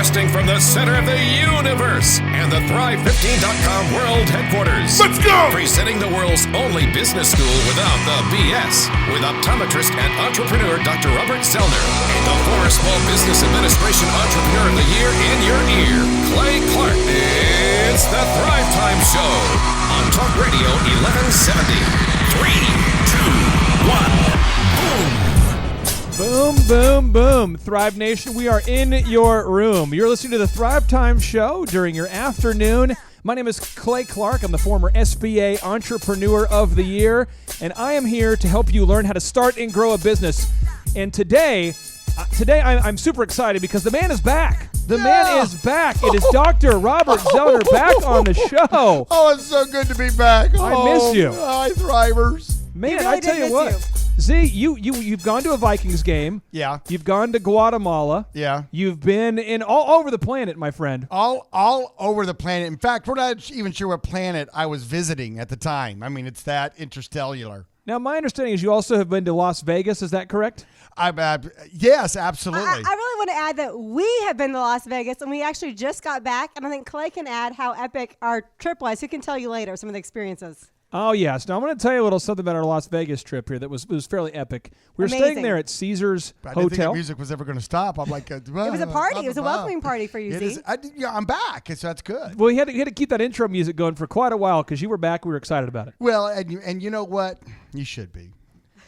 Broadcasting from the center of the universe and the Thrive15.com world headquarters. Let's go! Presenting the world's only business school without the BS, with optometrist and entrepreneur Dr. Robert Zellner and the former Small Business Administration Entrepreneur of the Year in your ear, Clay Clark. It's the Thrive Time Show on Talk Radio 1170. 3, 2, 1, boom. Boom, boom, boom. Thrive Nation, we are in your room. You're listening to the Thrive Time Show during your afternoon. My name is Clay Clark. I'm the former SBA Entrepreneur of the Year, and I am here to help you learn how to start and grow a business. And today I'm super excited because the man is back. The man is back. It is Dr. Robert Zellner back on the show. Oh, it's so good to be back. I miss you. Hi, Thrivers. Man, really I tell you what. Z, you've gone to a Vikings game. Yeah. You've gone to Guatemala. Yeah. You've been in all over the planet, my friend. All over the planet. In fact, we're not even sure what planet I was visiting at the time. I mean, it's that interstellar. Now, my understanding is you also have been to Las Vegas. Is that correct? Yes, absolutely. I really want to add that we have been to Las Vegas, and we actually just got back, and I think Clay can add how epic our trip was. He can tell you later some of the experiences. Oh, yes. Now, I'm going to tell you a little something about our Las Vegas trip here that was fairly epic. We were staying there at Caesars I didn't think the Hotel. music was ever going to stop. I'm like, It was a party. It was a welcoming party for you, Z. I'm back, so that's good. Well, he had to keep that intro music going for quite a while because you were back. We were excited about it. Well, and you know what? You should be.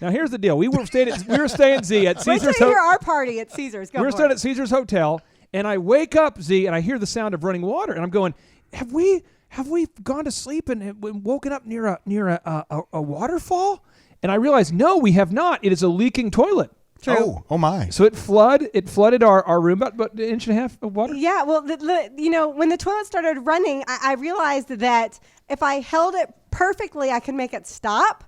Now, here's the deal. We were staying Z at Caesars Wait till you hear our party at Caesars. Go We were for staying it. at Caesars Hotel, and I wake up, Z, and I hear the sound of running water, and I'm going, have we gone to sleep and woken up near a waterfall? And I realized, no, we have not. It is a leaking toilet. True. Oh my. So it flooded our room, about an inch and a half of water. Yeah, well, when the toilet started running, I realized that if I held it perfectly, I could make it stop.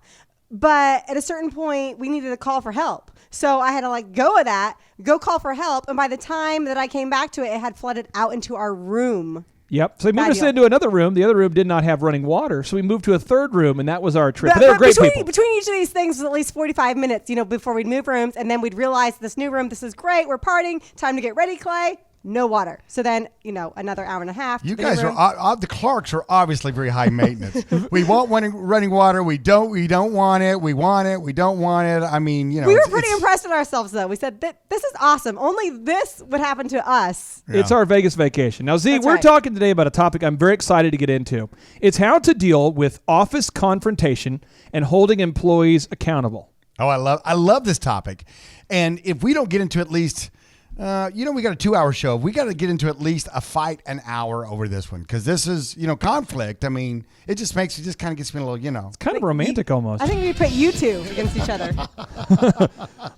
But at a certain point, we needed to call for help. So I had to go call for help. And by the time that I came back to it, it had flooded out into our room. Yep. So we moved us into another room. The other room did not have running water. So we moved to a third room, and that was our trip. But they were great people. Between each of these things was at least 45 minutes, before we'd move rooms. And then we'd realize this new room, this is great. We're partying. Time to get ready, Clay. No water. So then, another hour and a half. You guys are the Clarks are obviously very high maintenance. We want running water. We don't want it. We want it. We don't want it. I mean, we were pretty impressed with ourselves, though. We said this is awesome. Only this would happen to us. Yeah. It's our Vegas vacation. Now, Z, That's we're right. talking today about a topic I'm very excited to get into. It's how to deal with office confrontation and holding employees accountable. Oh, I love this topic. And if we don't get into at least we got a 2-hour show. We got to get into at least a fight an hour over this one because this is, conflict. I mean, it just kind of gets me a little, It's kind of romantic almost. I think we put you two against each other.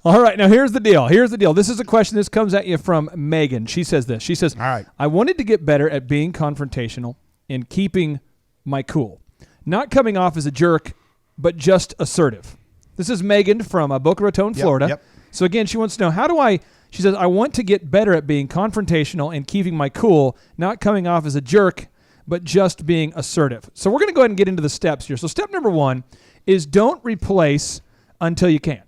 All right, now here's the deal. This is a question. This comes at you from Megan. She says this. She says, all right, I wanted to get better at being confrontational and keeping my cool. Not coming off as a jerk, but just assertive. This is Megan from Boca Raton, Florida. Yep. So again, she wants to know, she says, I want to get better at being confrontational and keeping my cool, not coming off as a jerk, but just being assertive. So we're going to go ahead and get into the steps here. So step number 1 is don't replace until you can.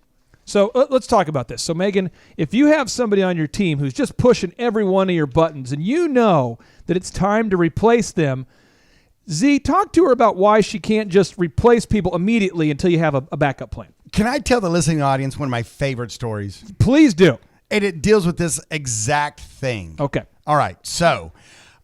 So let's talk about this. So Megan, if you have somebody on your team who's just pushing every one of your buttons and you know that it's time to replace them, Z, talk to her about why she can't just replace people immediately until you have a backup plan. Can I tell the listening audience one of my favorite stories? Please do. And it deals with this exact thing. Okay. All right. So,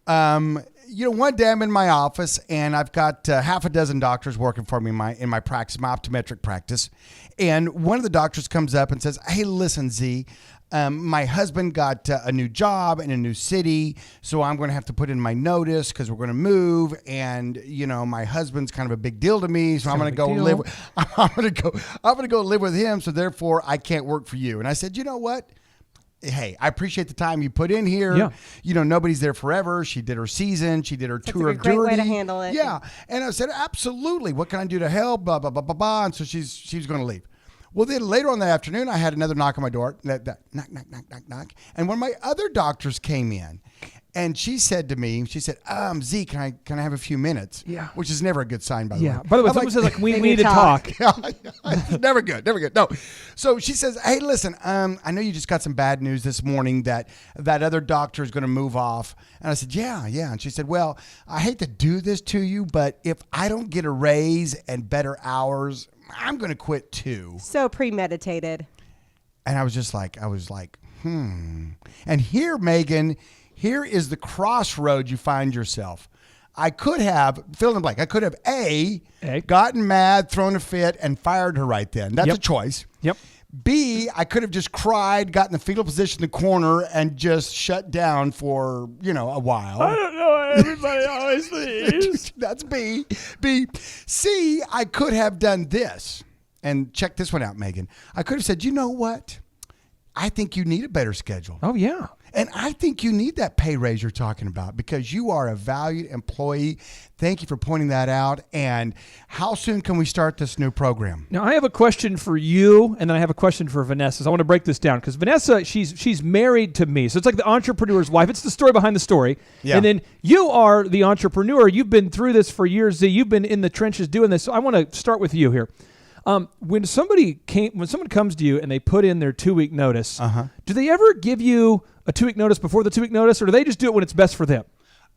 one day I'm in my office and I've got half a dozen doctors working for me in my practice, my optometric practice. And one of the doctors comes up and says, hey, listen, Z, my husband got a new job in a new city, so I'm going to have to put in my notice because we're going to move. And my husband's kind of a big deal to me, so I'm going to go live. I'm going to go live with him. So therefore, I can't work for you. And I said, you know what? Hey, I appreciate the time you put in here. Yeah. Nobody's there forever. She did her season. She did her tour of duty. That's a great way to handle it. Yeah. And I said, absolutely. What can I do to help? Blah, blah, blah, blah, blah. And so she's going to leave. Well, then later on that afternoon, I had another knock on my door. Knock, knock, knock, knock, knock. And one of my other doctors came in. And she said to me, Z, can I have a few minutes? Yeah. Which is never a good sign, by the way. By the way, I'm someone says, like, we Maybe need to talk. talk. Never good. No. So she says, hey, listen, I know you just got some bad news this morning that other doctor is going to move off. And I said, yeah. And she said, well, I hate to do this to you, but if I don't get a raise and better hours, I'm going to quit too. So premeditated. And I was like, And here, Megan, here is the crossroad you find yourself. I could have, fill in the blank, I could have A, gotten mad, thrown a fit, and fired her right then. That's a choice. Yep. B, I could have just cried, got in the fetal position in the corner, and just shut down for, a while. I don't know why everybody always thinks. That's B. C, I could have done this. And check this one out, Megan. I could have said, you know what? I think you need a better schedule. Oh, yeah. And I think you need that pay raise you're talking about because you are a valued employee. Thank you for pointing that out. And how soon can we start this new program? Now, I have a question for you, and then I have a question for Vanessa. So I want to break this down because Vanessa, she's married to me. So it's like the entrepreneur's wife. It's the story behind the story. Yeah. And then you are the entrepreneur. You've been through this for years, Z. You've been in the trenches doing this. So I want to start with you here. When someone comes to you and they put in their 2-week notice, do they ever give you a 2-week notice before the 2-week notice, or do they just do it when it's best for them?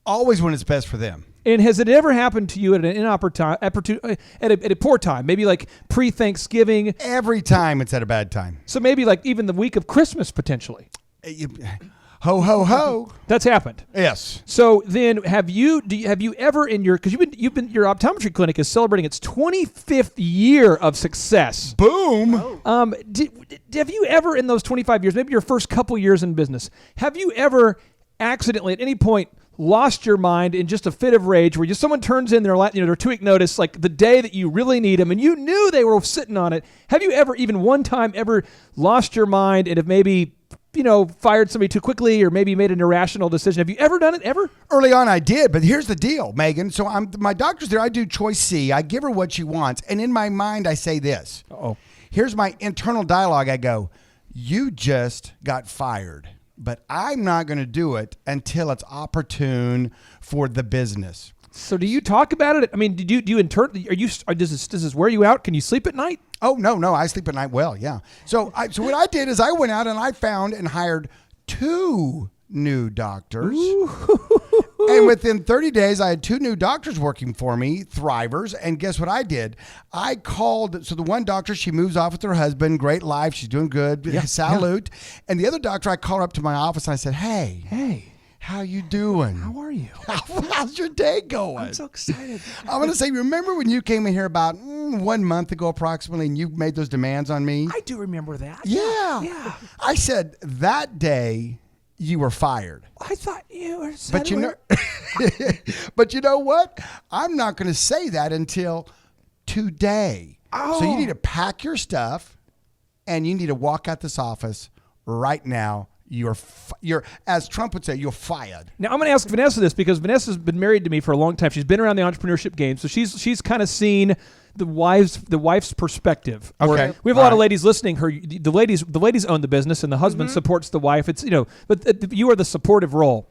Always when it's best for them. And has it ever happened to you at an inopportune at a poor time, maybe like pre-Thanksgiving? Every time it's at a bad time. So maybe like even the week of Christmas potentially. Ho, ho, ho. That's happened. Yes. So then have you ever in your, because your optometry clinic is celebrating its 25th year of success. Boom. Have you ever in those 25 years, maybe your first couple years in business, have you ever accidentally at any point lost your mind in just a fit of rage where someone turns in their 2-week notice like the day that you really need them and you knew they were sitting on it? Have you ever even one time ever lost your mind and have maybe fired somebody too quickly or maybe made an irrational decision? Have you ever done it, ever? Early on I did, but here's the deal, Megan. So my doctor's there. I do choice C. I give her what she wants. And in my mind, I say this. Uh-oh. Here's my internal dialogue. I go, you just got fired, but I'm not going to do it until it's opportune for the business. So do you talk about it? I mean, do you does this wear you out? Can you sleep at night? Oh, no. I sleep at night well, yeah. So what I did is I went out and I found and hired 2 new doctors. And within 30 days, I had 2 new doctors working for me, thrivers. And guess what I did? I called, so the one doctor, she moves off with her husband, great life, she's doing good, salute. Yeah. And the other doctor, I called her up to my office and I said, hey. How you doing? How are you? How's your day going? I'm so excited. I'm going to say, remember when you came in here about 1 month ago approximately and you made those demands on me? I do remember that. Yeah. I said that day you were fired. I thought you were But you know what? I'm not going to say that until today. Oh. So you need to pack your stuff and you need to walk out this office right now. You're, as Trump would say, you're fired. Now I'm going to ask Vanessa this because Vanessa's been married to me for a long time. She's been around the entrepreneurship game, so she's kind of seen the wife's perspective. Okay, we have a lot of ladies listening. The ladies own the business, and the husband supports the wife. It's but you are the supportive role.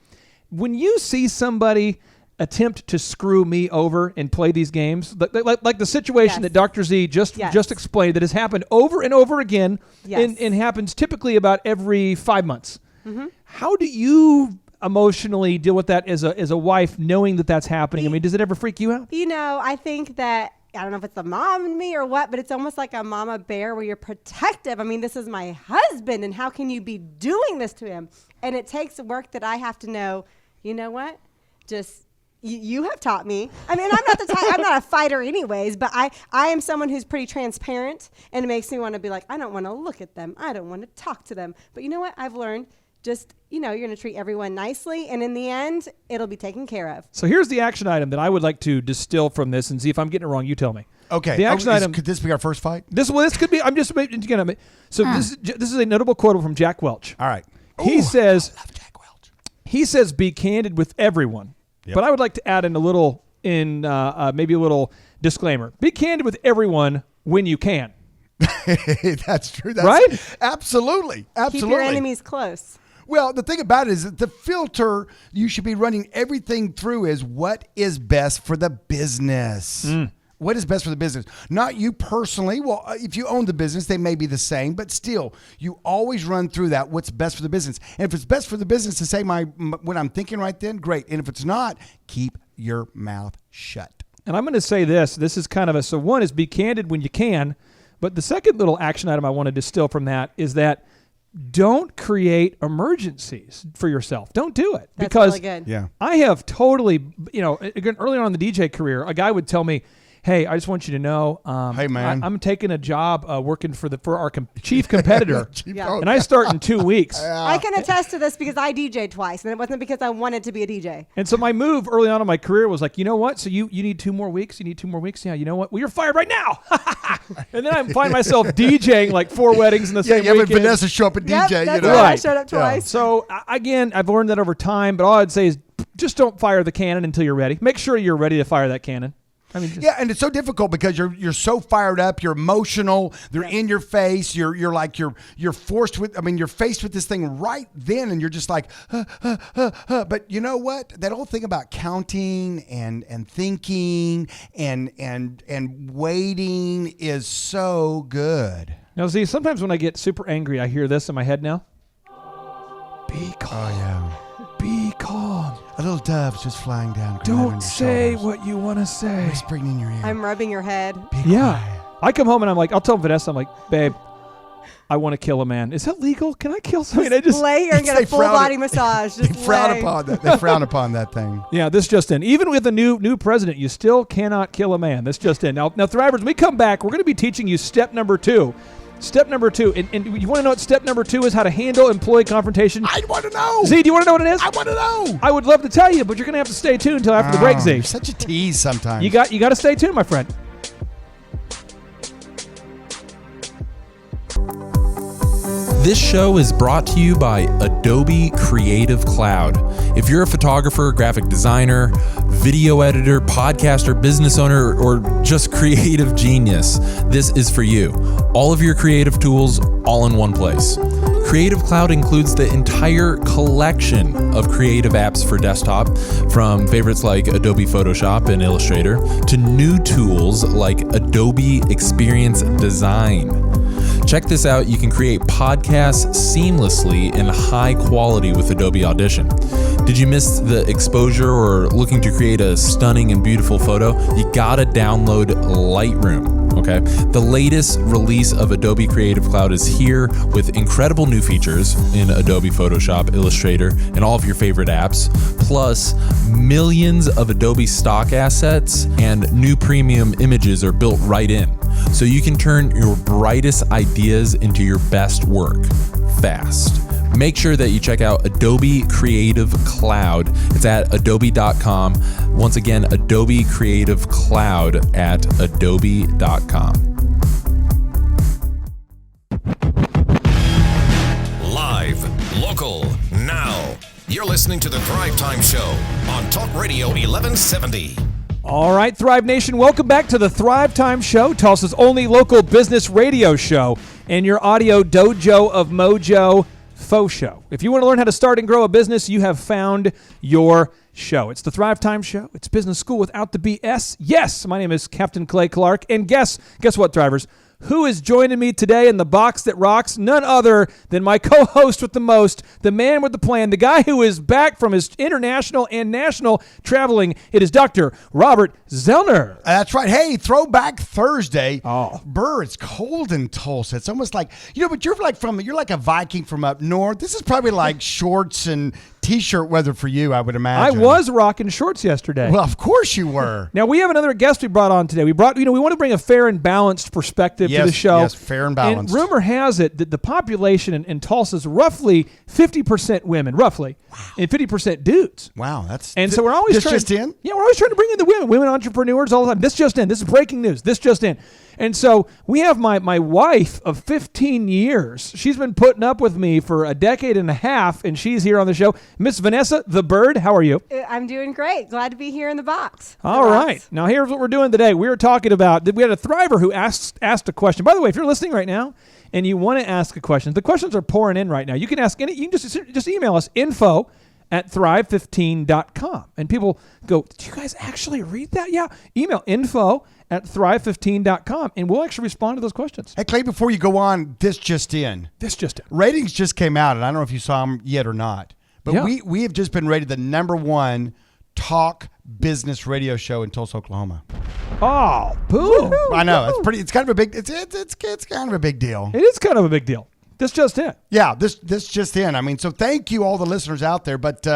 When you see somebody attempt to screw me over and play these games, like the situation that Dr. Z just explained, that has happened over and over again, and happens typically about every 5 months. Mm-hmm. How do you emotionally deal with that as a wife, knowing that that's happening? I mean, does it ever freak you out? I think that, I don't know if it's the mom in me or what, but it's almost like a mama bear where you're protective. I mean, this is my husband, and how can you be doing this to him? And it takes work that I have to know, you know what? Just... You have taught me. I mean, I'm not a fighter anyways, but I am someone who's pretty transparent, and it makes me want to be like, I don't want to look at them. I don't want to talk to them. But you know what? I've learned just, you're going to treat everyone nicely, and in the end, it'll be taken care of. So here's the action item that I would like to distill from this, and see if I'm getting it wrong. You tell me. Okay. The action item. Could this be our first fight? This could be. I'm just again. So this is a notable quote from Jack Welch. All right. He says. I love Jack Welch. He says, "Be candid with everyone." Yep. But I would like to add in maybe a little disclaimer. Be candid with everyone when you can. That's true. Right? Absolutely. Keep your enemies close. Well, the thing about it is that the filter you should be running everything through is what is best for the business. What is best for the business? Not you personally. Well, if you own the business, they may be the same, but still, you always run through that. What's best for the business? And if it's best for the business to say what I'm thinking right then, great. And if it's not, keep your mouth shut. And I'm going to say this. This is kind of so one is be candid when you can, but the second little action item I want to distill from that is that don't create emergencies for yourself. Don't do it. That's because really good. Yeah. I have totally, again, early on in the DJ career, a guy would tell me, hey, I just want you to know, hey, man. I'm taking a job working for our chief competitor, Yeah. and I start in 2 weeks. I can attest to this because I DJed twice, and it wasn't because I wanted to be a DJ. And so my move early on in my career was like, you know what? So you need 2 more weeks? You need 2 more weeks? Yeah, you know what? Well, you're fired right now. And then I find myself DJing like 4 weddings in the same Yeah, weekend. but Vanessa show up and Yep, DJ. that's You know? right. I Right. showed up twice. So again, I've learned that over time, but all I'd say is just don't fire the cannon until you're ready. Make sure you're ready to fire that cannon. I mean, Yeah, and it's so difficult because you're so fired up, you're emotional, they're in your face, you're forced with, you're faced with this thing right then, and you're just like, but you know what? That whole thing about counting and thinking and waiting is so good. Now, see, sometimes when I get super angry, I hear this in my head now. Be calm. Oh yeah, Be calm. a little dove's just flying down. Don't say what you want to say. whispering in your ear. I'm rubbing your head. Yeah. I come home and I'm like, I'll tell Vanessa, I'm like, babe, I want to kill a man. Is that legal? Can I kill somebody? I just Lay here and get They a full frown- body massage. They Just frown lay. upon that. They frown upon that thing. Yeah, this just in. Even with a new president, you still cannot kill a man. This just in. Now Thrivers, when we come back, we're going to be teaching you step number 2. Step number 2, and you want to know what step number 2 is? How to handle employee confrontation. I want to know. Z, do you want to know what it is? I want to know. I would love to tell you, but you're going to have to stay tuned until after the break, Z. You're such a tease sometimes. You got to stay tuned, my friend. This show is brought to you by Adobe Creative Cloud. If you're a photographer, graphic designer, video editor, podcaster, business owner, or just creative genius, this is for you. All of your creative tools all in one place. Creative Cloud includes the entire collection of creative apps for desktop, from favorites like Adobe Photoshop and Illustrator to new tools like Adobe Experience Design. Check this out. You can create podcasts seamlessly and high quality with Adobe Audition. Did you miss the exposure or looking to create a stunning and beautiful photo? You gotta download Lightroom, okay? The latest release of Adobe Creative Cloud is here with incredible new features in Adobe Photoshop, Illustrator, and all of your favorite apps, plus millions of Adobe stock assets and new premium images are built right in. So you can turn your brightest ideas into your best work fast. Make sure that you check out Adobe Creative Cloud. It's at adobe.com. Once again, Adobe Creative Cloud at adobe.com. Live, local, now. You're listening to the Thrive Time Show on Talk Radio 1170. All right, Thrive Nation, welcome back to the Thrive Time Show, Tulsa's only local business radio show and your audio dojo of mojo faux show. If you want to learn how to start and grow a business, you have found your show. It's the Thrive Time Show. It's business school without the BS. Yes, my name is Captain Clay Clark, and guess what, Thrivers? Who is joining me today in the box that rocks? None other than my co-host with the most, the man with the plan, the guy who is back from his international and national traveling. It is Dr. Robert Zellner. That's right. Hey, Throwback Thursday. Oh. Burr, it's cold in Tulsa. It's almost like, but you're like a Viking from up north. This is probably like shorts and T-shirt weather for you, I would imagine. I was rocking shorts yesterday. Well, of course you were. Now, we have another guest we brought on today. We want to bring a fair and balanced perspective to the show. Yes, fair and balanced. And rumor has it that the population in Tulsa is roughly 50% women, roughly, and 50% dudes. Wow, that's And so we're always this trying. just in? Yeah, we're always trying to bring in the women entrepreneurs all the time. This just in. This is breaking news. This just in. And so we have my wife of 15 years. She's been putting up with me for a decade and a half, and she's here on the show. Miss Vanessa, the bird, how are you? I'm doing great. Glad to be here in the box. All right. Now, here's what we're doing today. We were talking about, we had a Thriver who asked a question. By the way, if you're listening right now and you want to ask a question, the questions are pouring in right now. You can ask any, you can just email us, info@thrive15.com. And people go, did you guys actually read that? Yeah. Email info@thrive15.com, and we'll actually respond to those questions. Hey, Clay, before you go on, this just in. Ratings just came out, and I don't know if you saw them yet or not, but Yeah. we have just been rated the #1 talk business radio show in Tulsa, Oklahoma. Oh, boom. I know. It's kind of a big, it's kind of a big deal. It is kind of a big deal. This just in. Yeah, this just in. I mean, so thank you all the listeners out there, but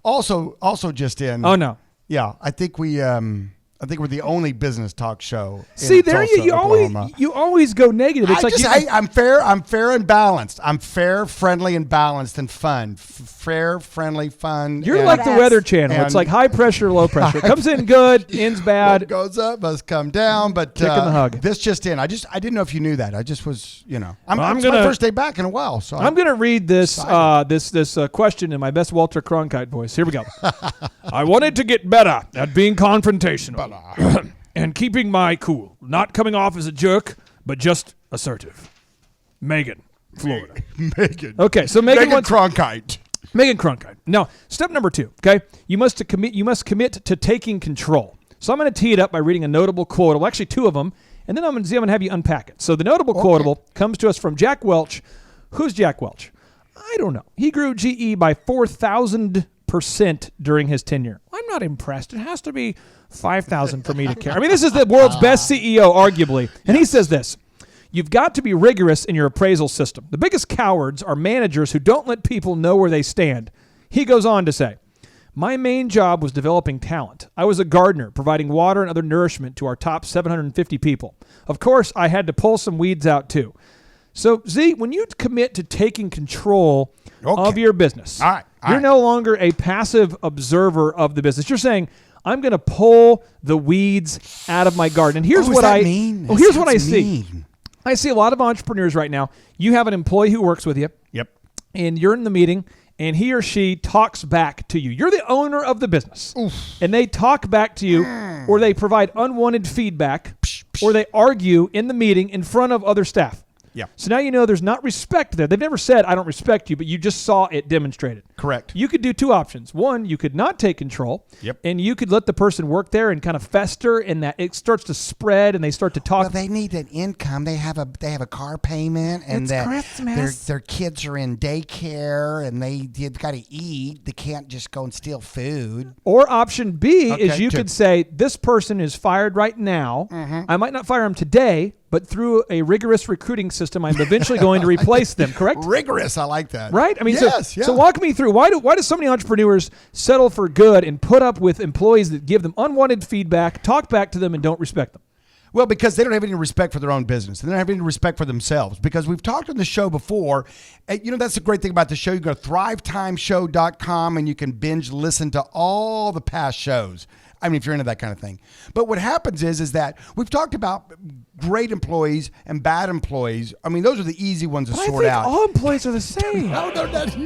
also just in. Oh, no. Yeah, I think we're the only business talk show. See, in there Tulsa, Oklahoma. you always go negative. It's I'm fair and balanced. I'm fair, friendly, and balanced and fun. Fair, friendly, fun. You're and like the Weather Channel. It's and- like high pressure, low pressure. It comes in good, ends What bad. goes up must come down, but Kick in the hug. this just in. I didn't know if you knew that. I just was, it's I'm my gonna- first day back in a while, so I'm going to read this excited. this question in my best Walter Cronkite voice. Here we go. I wanted to get better at being confrontational and keeping my cool, not coming off as a jerk, but just assertive. Megan, Florida. Megan. Okay, so Megan wants Cronkite. Megan Cronkite. Now, step number 2, okay? You must commit to taking control. So I'm going to tee it up by reading a notable quote. Well, actually 2 of them, and then I'm going to have you unpack it. So the notable quotable comes to us from Jack Welch. Who's Jack Welch? I don't know. He grew GE by 4,000% during his tenure. I'm not impressed. It has to be 5,000 for me to care. I mean, this is the world's best CEO, arguably. And he says this: you've got to be rigorous in your appraisal system. The biggest cowards are managers who don't let people know where they stand. He goes on to say, my main job was developing talent. I was a gardener, providing water and other nourishment to our top 750 people. Of course, I had to pull some weeds out too. So, Z, when you commit to taking control of your business, you're no longer a passive observer of the business. You're saying, I'm going to pull the weeds out of my garden. And here's what I mean. Oh, here's what I see. I see a lot of entrepreneurs right now. You have an employee who works with you. Yep. And you're in the meeting, and he or she talks back to you. You're the owner of the business. Oof. And they talk back to you, or they provide unwanted feedback, or they argue in the meeting in front of other staff. Yeah. So now you know there's not respect there. They've never said, I don't respect you, but you just saw it demonstrated. Correct. You could do 2 options. One, you could not take control. Yep. And you could let the person work there and kind of fester, and that it starts to spread, and they start to talk. Well, they need an income. They have a car payment, and It's that Christmas. their kids are in daycare, and they've got to eat. They can't just go and steal food. Or option B is Okay, you 2. could say, this person is fired right now. I might not fire him today, but through a rigorous recruiting system, I'm eventually going to replace them, correct? Rigorous. I like that. Right? I mean, yes. so walk me through, why do so many entrepreneurs settle for good and put up with employees that give them unwanted feedback, talk back to them, and don't respect them? Well, because they don't have any respect for their own business. They don't have any respect for themselves. Because we've talked on the show before. That's the great thing about the show. You go to thrivetimeshow.com and you can binge listen to all the past shows. I mean, if you're into that kind of thing. But what happens is that we've talked about great employees and bad employees. I mean, those are the easy ones to sort out. All employees are the same. No, they're not.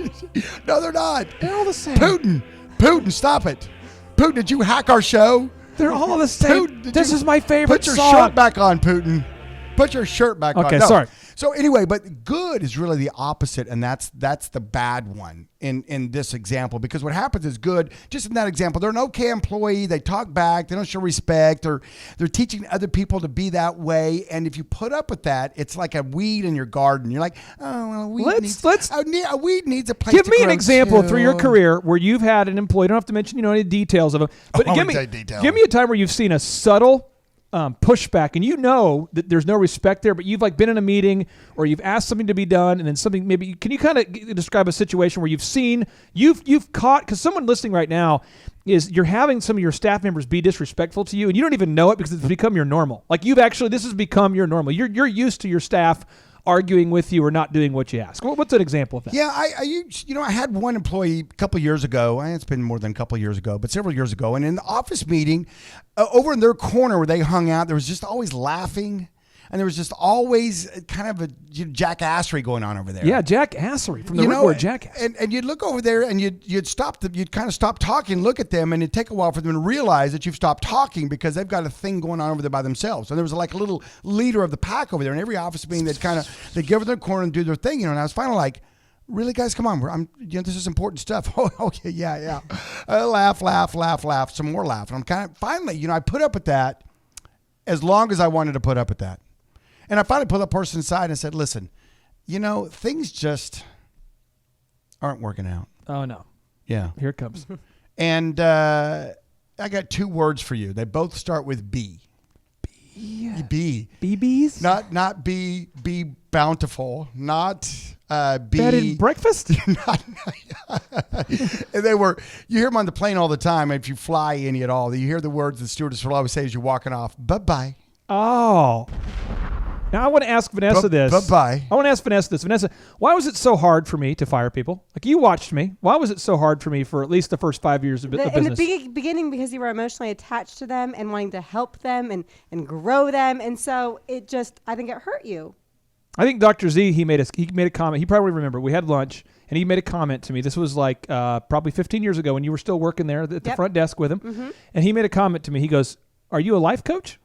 No, they're not. They're all the same. Putin, stop it. Putin, did you hack our show? They're all the same. Putin, This is my favorite Put your song. shirt back on, Putin. Put your shirt back on. Okay, No. sorry. So anyway, but good is really the opposite, and that's the bad one in this example. Because what happens is good, just in that example, they're an okay employee, they talk back, they don't show respect, or they're teaching other people to be that way. And if you put up with that, it's like a weed in your garden. You're like, oh, well, a weed needs a place Give to me an grow example too. through your career where you've had an employee. You don't have to mention any details of them, but I give wouldn't say detail. me a time where you've seen a subtle pushback, and you know that there's no respect there, but you've like been in a meeting or you've asked something to be done, and then something maybe. Can you kind of describe a situation where you've caught? Because someone listening right now is you're having some of your staff members be disrespectful to you, and you don't even know it because it's become your normal. Like this has become your normal. You're used to your staff arguing with you or not doing what you ask. What's an example of that? Yeah, I had one employee a couple years ago. It's been more than a couple years ago, but several years ago. And in the office meeting, over in their corner where they hung out, there was just always laughing. and there was just always kind of a jackassery going on over there. Yeah, jackassery from the root word jackass. And you'd look over there and you'd kind of stop talking, look at them, and it'd take a while for them to realize that you've stopped talking because they've got a thing going on over there by themselves. And there was like a little leader of the pack over there. In every office meeting, they'd get over their corner and do their thing, and I was finally like, really, guys, come on. This is important stuff. Oh, okay, yeah. Laugh, some more laugh. And I'm kind of, finally, I put up with that as long as I wanted to put up with that. And I finally pulled that person aside and said, listen, things just aren't working out. Oh, no. Yeah. Here it comes. And I got 2 words for you. They both start with B. B. BBs? Not be bountiful. Not be bed and breakfast. And they were. You hear them on the plane all the time. If you fly any at all, you hear the words the stewardess will always say as you're walking off. Bye. Oh. Now I want to ask Vanessa this. Bye. I want to ask Vanessa this. Vanessa, why was it so hard for me to fire people? Like, you watched me. Why was it so hard for me for at least the first 5 years of business? In the beginning, because you were emotionally attached to them and wanting to help them and grow them, and so I think it hurt you. I think Dr. Z, he made a comment. He probably remembered. We had lunch, and he made a comment to me. This was like probably 15 years ago when you were still working there at the front desk with him. Mm-hmm. And he made a comment to me. He goes, "Are you a life coach?"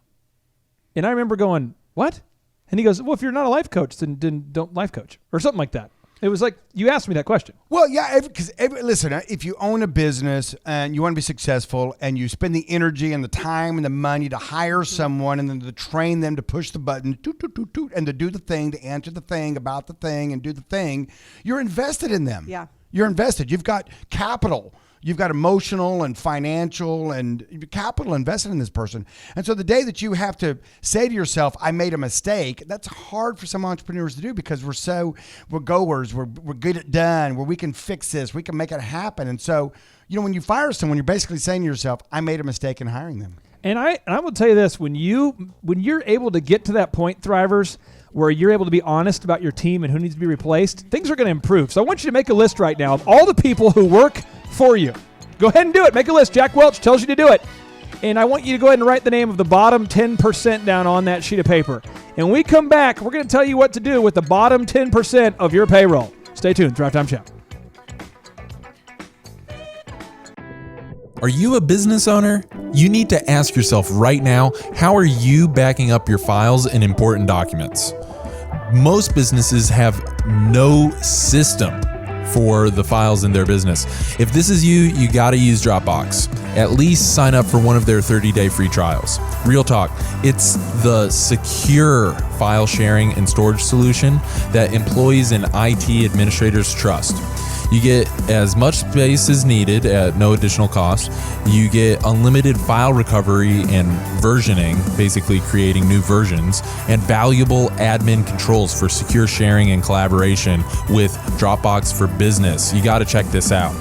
And I remember going, "What?" And he goes, "Well, if you're not a life coach, then don't life coach," or something like that. It was like, you asked me that question. Well, yeah, because listen, if you own a business and you want to be successful and you spend the energy and the time and the money to hire someone and then to train them to push the button, and to do the thing, to answer the thing, about the thing, and do the thing, you're invested in them. Yeah. You're invested. You've got capital. You've got emotional and financial and capital invested in this person. And so the day that you have to say to yourself, I made a mistake, that's hard for some entrepreneurs to do because we're goers, we're good at done, where we can fix this, we can make it happen. And so, when you fire someone, you're basically saying to yourself, I made a mistake in hiring them. And I will tell you this, when you're able to get to that point, Thrivers, where you're able to be honest about your team and who needs to be replaced, things are going to improve. So I want you to make a list right now of all the people who work for you. Go ahead and do it. Make a list. Jack Welch tells you to do it. And I want you to go ahead and write the name of the bottom 10% down on that sheet of paper. And when we come back, we're going to tell you what to do with the bottom 10% of your payroll. Stay tuned. Thrive Time Show. Are you a business owner? You need to ask yourself right now, how are you backing up your files and important documents? Most businesses have no system for the files in their business. If this is you, you got to use Dropbox. At least sign up for one of their 30-day free trials. Real talk, it's the secure file sharing and storage solution that employees and IT administrators trust. You get as much space as needed at no additional cost. You get unlimited file recovery and versioning, basically creating new versions, and valuable admin controls for secure sharing and collaboration with Dropbox for Business. You got to check this out.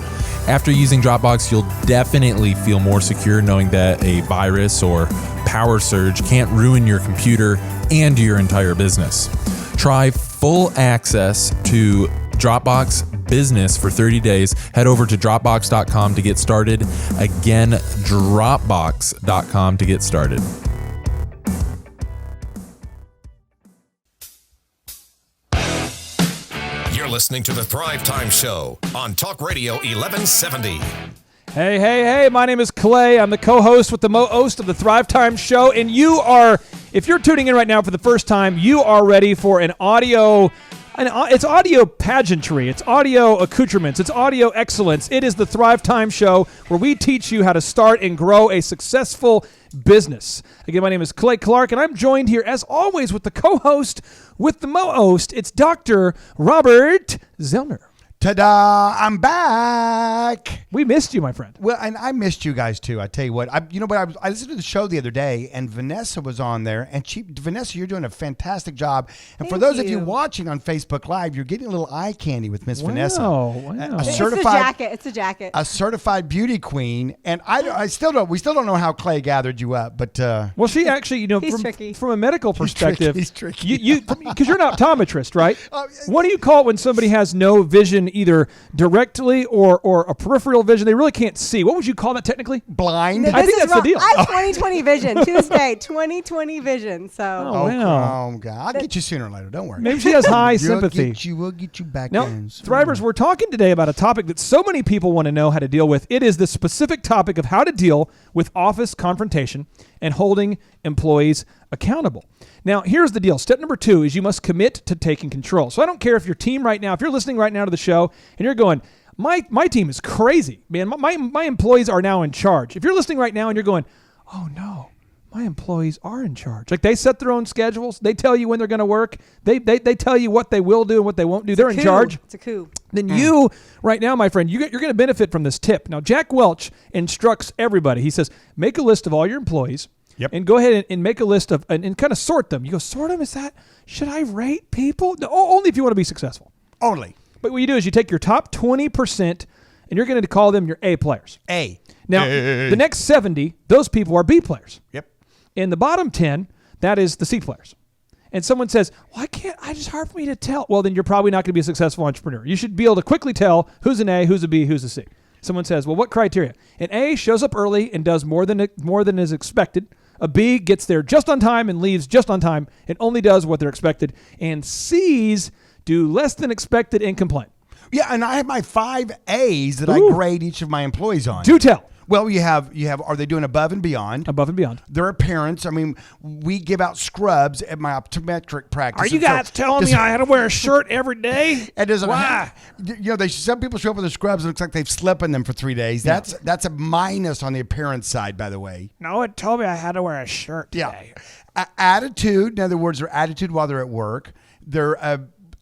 After using Dropbox, you'll definitely feel more secure knowing that a virus or power surge can't ruin your computer and your entire business. Try full access to Dropbox Business for 30 days. Head over to Dropbox.com to get started. Again, Dropbox.com to get started. You're listening to the Thrive Time Show on Talk Radio 1170. Hey, my name is Clay. I'm the co-host with the most of the Thrive Time Show. And if you're tuning in right now for the first time, you are ready for an audio. It's audio pageantry. It's audio accoutrements. It's audio excellence. It is the Thrive Time Show where we teach you how to start and grow a successful business. Again, my name is Clay Clark, and I'm joined here, as always, with the co-host with the mo-host. It's Dr. Robert Zellner. Ta-da! I'm back. We missed you, my friend. Well, and I missed you guys too. I tell you what, I listened to the show the other day, and Vanessa was on there. And Vanessa, you're doing a fantastic job. And for those of you watching on Facebook Live, you're getting a little eye candy with Miss Vanessa. Wow. It's a jacket. A certified beauty queen. And we still don't know how Clay gathered you up, but well, she actually, from a medical perspective, he's tricky. Because you're an optometrist, right? What do you call it when somebody has no vision either directly or a peripheral vision. They really can't see. What would you call that technically? Blind. I think that's the deal. I have 20/20 vision to this day. 20/20 vision. So. Oh, wow. Oh, God. I'll get you sooner or later. Don't worry. Maybe she has high sympathy. We'll get you back Now, in. Thrivers, we're talking today about a topic that so many people want to know how to deal with. It is the specific topic of how to deal with office confrontation and holding employees accountable. Now, here's the deal. Step number 2 is you must commit to taking control. So I don't care if your team right now, if you're listening right now to the show and you're going, my team is crazy, man. My employees are now in charge. If you're listening right now and you're going, oh no, my employees are in charge. Like they set their own schedules. They tell you when they're going to work. They tell you what they will do and what they won't do. They're in charge. It's a coup. Then you, right now, my friend, you're going to benefit from this tip. Now, Jack Welch instructs everybody. He says, make a list of all your employees. Yep. And go ahead and make a list of, and kind of sort them. You go, sort them? Should I rate people? No, only if you want to be successful. Only. But what you do is you take your top 20% and you're going to call them your A players. A. Now, the next 70, those people are B players. Yep. In the bottom 10, that is the C players. And someone says, well, it's hard for me to tell. Well, then you're probably not going to be a successful entrepreneur. You should be able to quickly tell who's an A, who's a B, who's a C. Someone says, well, what criteria? An A shows up early and does more than is expected. A B gets there just on time and leaves just on time and only does what they're expected. And C's do less than expected and complain. Yeah, and I have my 5 A's that I grade each of my employees on. Do tell. Well, you have. Are they doing above and beyond? Above and beyond. Their appearance. I mean, we give out scrubs at my optometric practice. Are you guys telling me I had to wear a shirt every day? It doesn't. Why? Some people show up with their scrubs and it looks like they've slept in them for 3 days. That's a minus on the appearance side, by the way. No, it told me I had to wear a shirt today. Yeah. Attitude. In other words, their attitude while they're at work. Their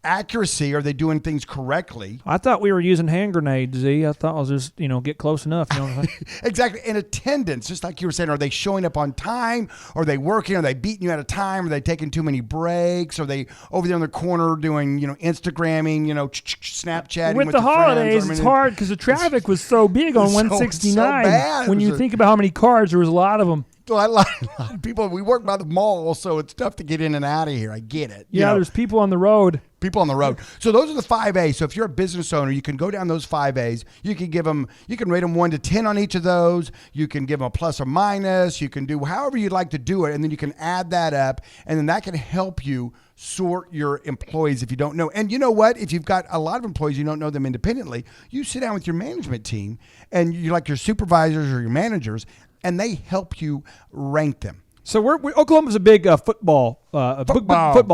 accuracy. Are they doing things correctly? I thought we were using hand grenades, Z. I thought I was just, get close enough. You know what I'm saying? Exactly. And attendance, just like you were saying, are they showing up on time? Are they working? Are they beating you out of time? Are they taking too many breaks? Are they over there in the corner doing, Instagramming, Snapchatting with the holidays? It's hard because the traffic was so big on 169. So bad. When you think about how many cars, there was a lot of them. A lot of people. We work by the mall, so it's tough to get in and out of here. I get it. Yeah, there's people on the road. People on the road. So those are the 5 A's. So if you're a business owner, you can go down those 5 A's. You can rate them 1 to 10 on each of those. You can give them a plus or minus. You can do however you'd like to do it, and then you can add that up, and then that can help you sort your employees if you don't know. And you know what? If you've got a lot of employees, you don't know them independently, you sit down with your management team, and you like your supervisors or your managers, and they help you rank them. So Oklahoma's a big football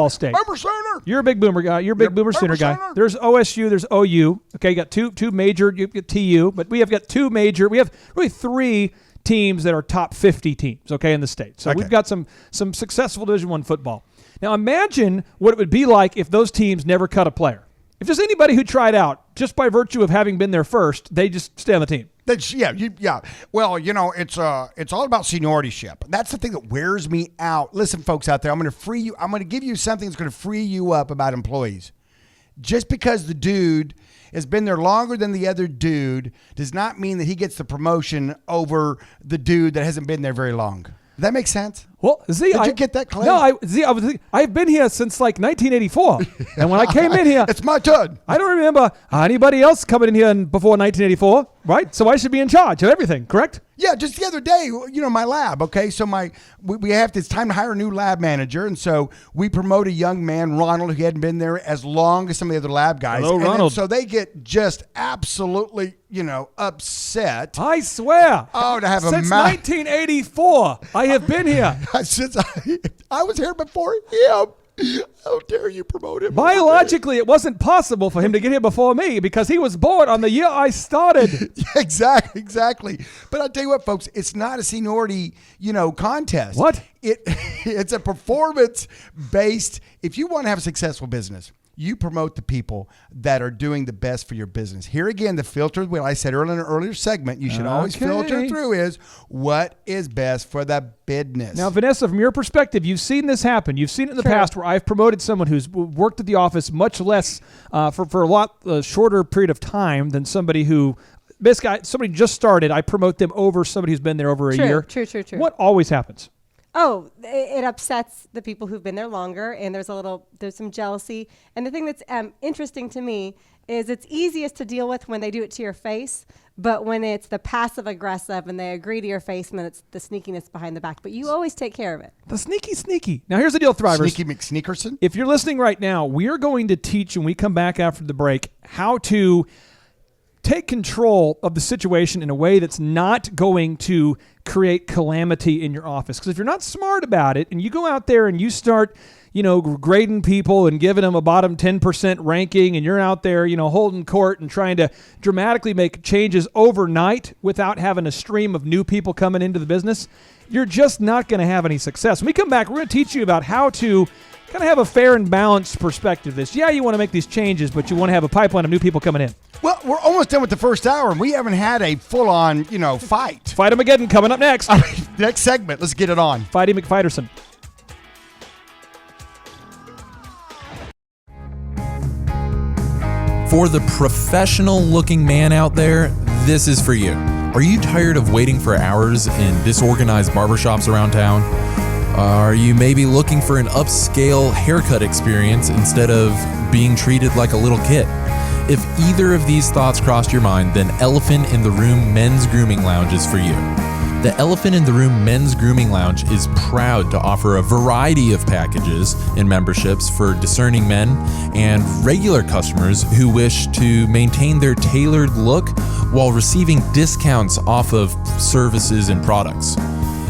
state. Boomer Sooner. You're a big Boomer guy. You're a big Boomer Sooner guy. There's OSU. There's OU. Okay, you got two major. You get TU, but we have got 2 major. We have really 3 teams that are top 50 teams. Okay, in the state. So we've got some successful Division I football. Now imagine what it would be like if those teams never cut a player. If there's anybody who tried out just by virtue of having been there first, they just stay on the team. Yeah. Well, it's all about seniority-ship. That's the thing that wears me out. Listen, folks out there, I'm going to free you. I'm going to give you something that's going to free you up about employees. Just because the dude has been there longer than the other dude does not mean that he gets the promotion over the dude that hasn't been there very long. Does that make sense? Well, Z, Did you get that, Clay? No, I've been here since like 1984. And when I came in here, it's my turn. I don't remember anybody else coming in here before 1984, right? So I should be in charge of everything, correct? Yeah, just the other day, my lab, okay? So it's time to hire a new lab manager, and so we promote a young man, Ronald, who hadn't been there as long as some of the other lab guys. Hello, Ronald. So they get just absolutely, upset. I swear. Oh, to have since 1984, I have been here. Since I was here before him. How dare you promote him? Biologically, it wasn't possible for him to get here before me because he was born on the year I started. Exactly. But I'll tell you what, folks, it's not a seniority, contest. What? It's a performance-based. If you want to have a successful business, you promote the people that are doing the best for your business. Here again, the filter, what I said earlier in an earlier segment, you should always filter through is what is best for the business. Now, Vanessa, from your perspective, you've seen this happen. You've seen it in the past where I've promoted someone who's worked at the office much less for a lot shorter period of time than somebody who, somebody just started. I promote them over somebody who's been there over a year. True. What always happens? Oh, it upsets the people who've been there longer, and there's some jealousy. And the thing that's interesting to me is it's easiest to deal with when they do it to your face, but when it's the passive aggressive and they agree to your face, and then it's the sneakiness behind the back. But you always take care of it. The sneaky. Now here's the deal, Thrivers. Sneaky McSneakerson. If you're listening right now, we are going to teach when we come back after the break how to take control of the situation in a way that's not going to create calamity in your office. Because if you're not smart about it and you go out there and you start, grading people and giving them a bottom 10% ranking, and you're out there, holding court and trying to dramatically make changes overnight without having a stream of new people coming into the business, you're just not going to have any success. When we come back, we're going to teach you about how to kind of have a fair and balanced perspective of this. Yeah, you want to make these changes, but you want to have a pipeline of new people coming in. Well, we're almost done with the first hour, and we haven't had a full-on, fight. Fight-Armageddon coming up next. Next segment, let's get it on. Fighty McFighterson. For the professional-looking man out there, this is for you. Are you tired of waiting for hours in disorganized barbershops around town? Are you maybe looking for an upscale haircut experience instead of being treated like a little kid? If either of these thoughts crossed your mind, then Elephant in the Room Men's Grooming Lounge is for you. The Elephant in the Room Men's Grooming Lounge is proud to offer a variety of packages and memberships for discerning men and regular customers who wish to maintain their tailored look while receiving discounts off of services and products.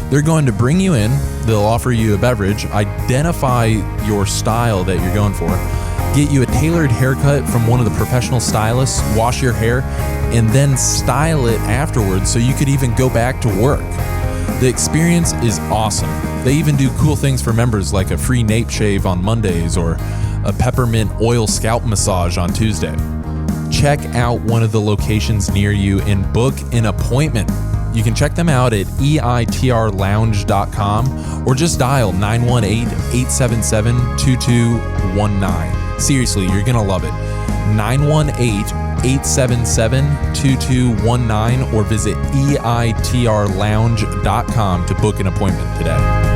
They're going to bring you in, they'll offer you a beverage, identify your style that you're going for, get you a tailored haircut from one of the professional stylists, wash your hair, and then style it afterwards so you could even go back to work. The experience is awesome. They even do cool things for members like a free nape shave on Mondays or a peppermint oil scalp massage on Tuesday. Check out one of the locations near you and book an appointment. You can check them out at eitrlounge.com or just dial 918-877-2219. Seriously, you're going to love it. 918-877-2219 or visit eitrlounge.com to book an appointment today.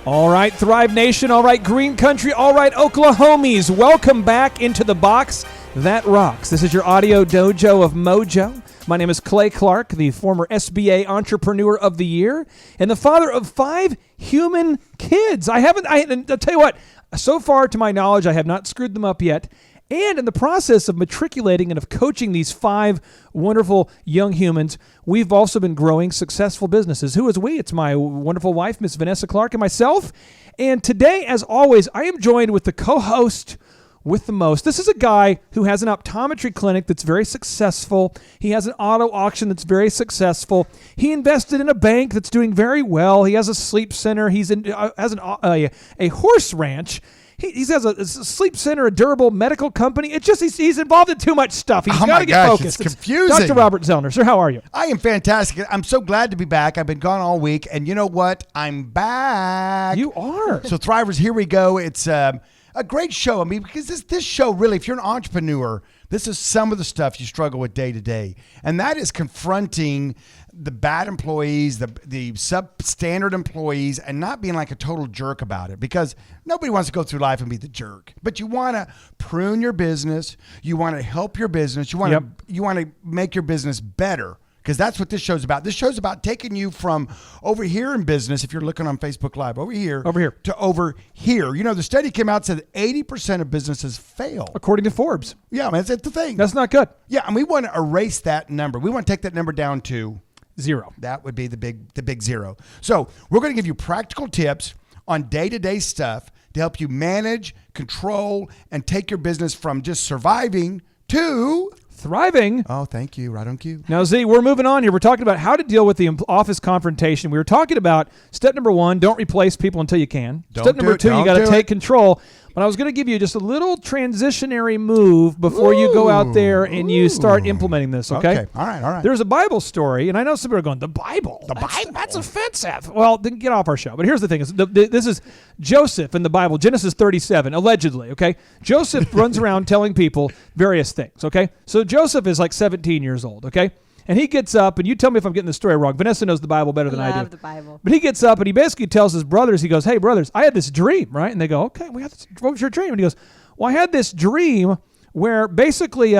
All right, Thrive Nation. All right, Green Country. All right, Oklahomies. Welcome back into the box that rocks. This is your audio dojo of mojo. My name is Clay Clark, the former SBA Entrepreneur of the Year and the father of 5 human kids. I'll tell you what, so far to my knowledge, I have not screwed them up yet. And in the process of matriculating and of coaching these 5 wonderful young humans, we've also been growing successful businesses. Who is we? It's my wonderful wife, Miss Vanessa Clark, and myself. And today, as always, I am joined with the co-host with the most. This is a guy who has an optometry clinic that's very successful. He has an auto auction that's very successful. He invested in a bank that's doing very well. He has a sleep center. He has a horse ranch. He has a sleep center, a durable medical company. It's just he's involved in too much stuff. He's got to get focused. It's confusing. Dr. Robert Zellner, sir, how are you? I am fantastic. I'm so glad to be back. I've been gone all week, and you know what? I'm back. You are. So Thrivers, here we go. It's a great show. I mean, because this show really, if you're an entrepreneur, this is some of the stuff you struggle with day to day, and that is confronting the bad employees, the substandard employees, and not being like a total jerk about it, because nobody wants to go through life and be the jerk. But you want to prune your business, you want to help your business, you want to make your business better, because that's what this show's about. This show's about taking you from over here in business, if you're looking on Facebook Live, over here to over here. You know, the study came out and said that 80% of businesses fail. According to Forbes. Yeah, man, that's the thing. That's not good. Yeah, and we want to erase that number. We want to take that number down to 0. That would be the big 0. So we're going to give you practical tips on day-to-day stuff to help you manage, control, and take your business from just surviving to thriving. Oh, thank you. Right on cue. Now, Z, we're moving on here. We're talking about how to deal with the office confrontation. We were talking about step number 1, don't replace people until you can. Step number 2, you got to take control. But I was going to give you just a little transitionary move before you go out there and you start implementing this, okay? All right. There's a Bible story, and I know some people are going, the Bible? That's offensive. Well, then get off our show. But here's the thing. This is Joseph in the Bible, Genesis 37, allegedly, okay? Joseph runs around telling people various things, okay? So Joseph is like 17 years old, okay? And he gets up, and you tell me if I'm getting the story wrong. Vanessa knows the Bible better than I do. Love the Bible. But he gets up, and he basically tells his brothers, he goes, hey, brothers, I had this dream, right? And they go, okay, what was your dream? And he goes, well, I had this dream where basically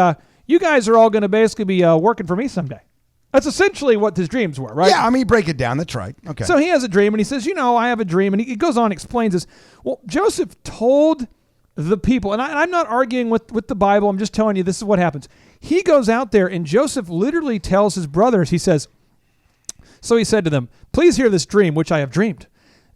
you guys are all going to basically be working for me someday. That's essentially what his dreams were, right? Yeah, I mean, break it down. That's right. Okay. So he has a dream, and he says, I have a dream. And he goes on and explains this. Well, Joseph told the people, and I'm not arguing with the Bible. I'm just telling you this is what happens. He goes out there, and Joseph literally tells his brothers, he says, so he said to them, please hear this dream, which I have dreamed.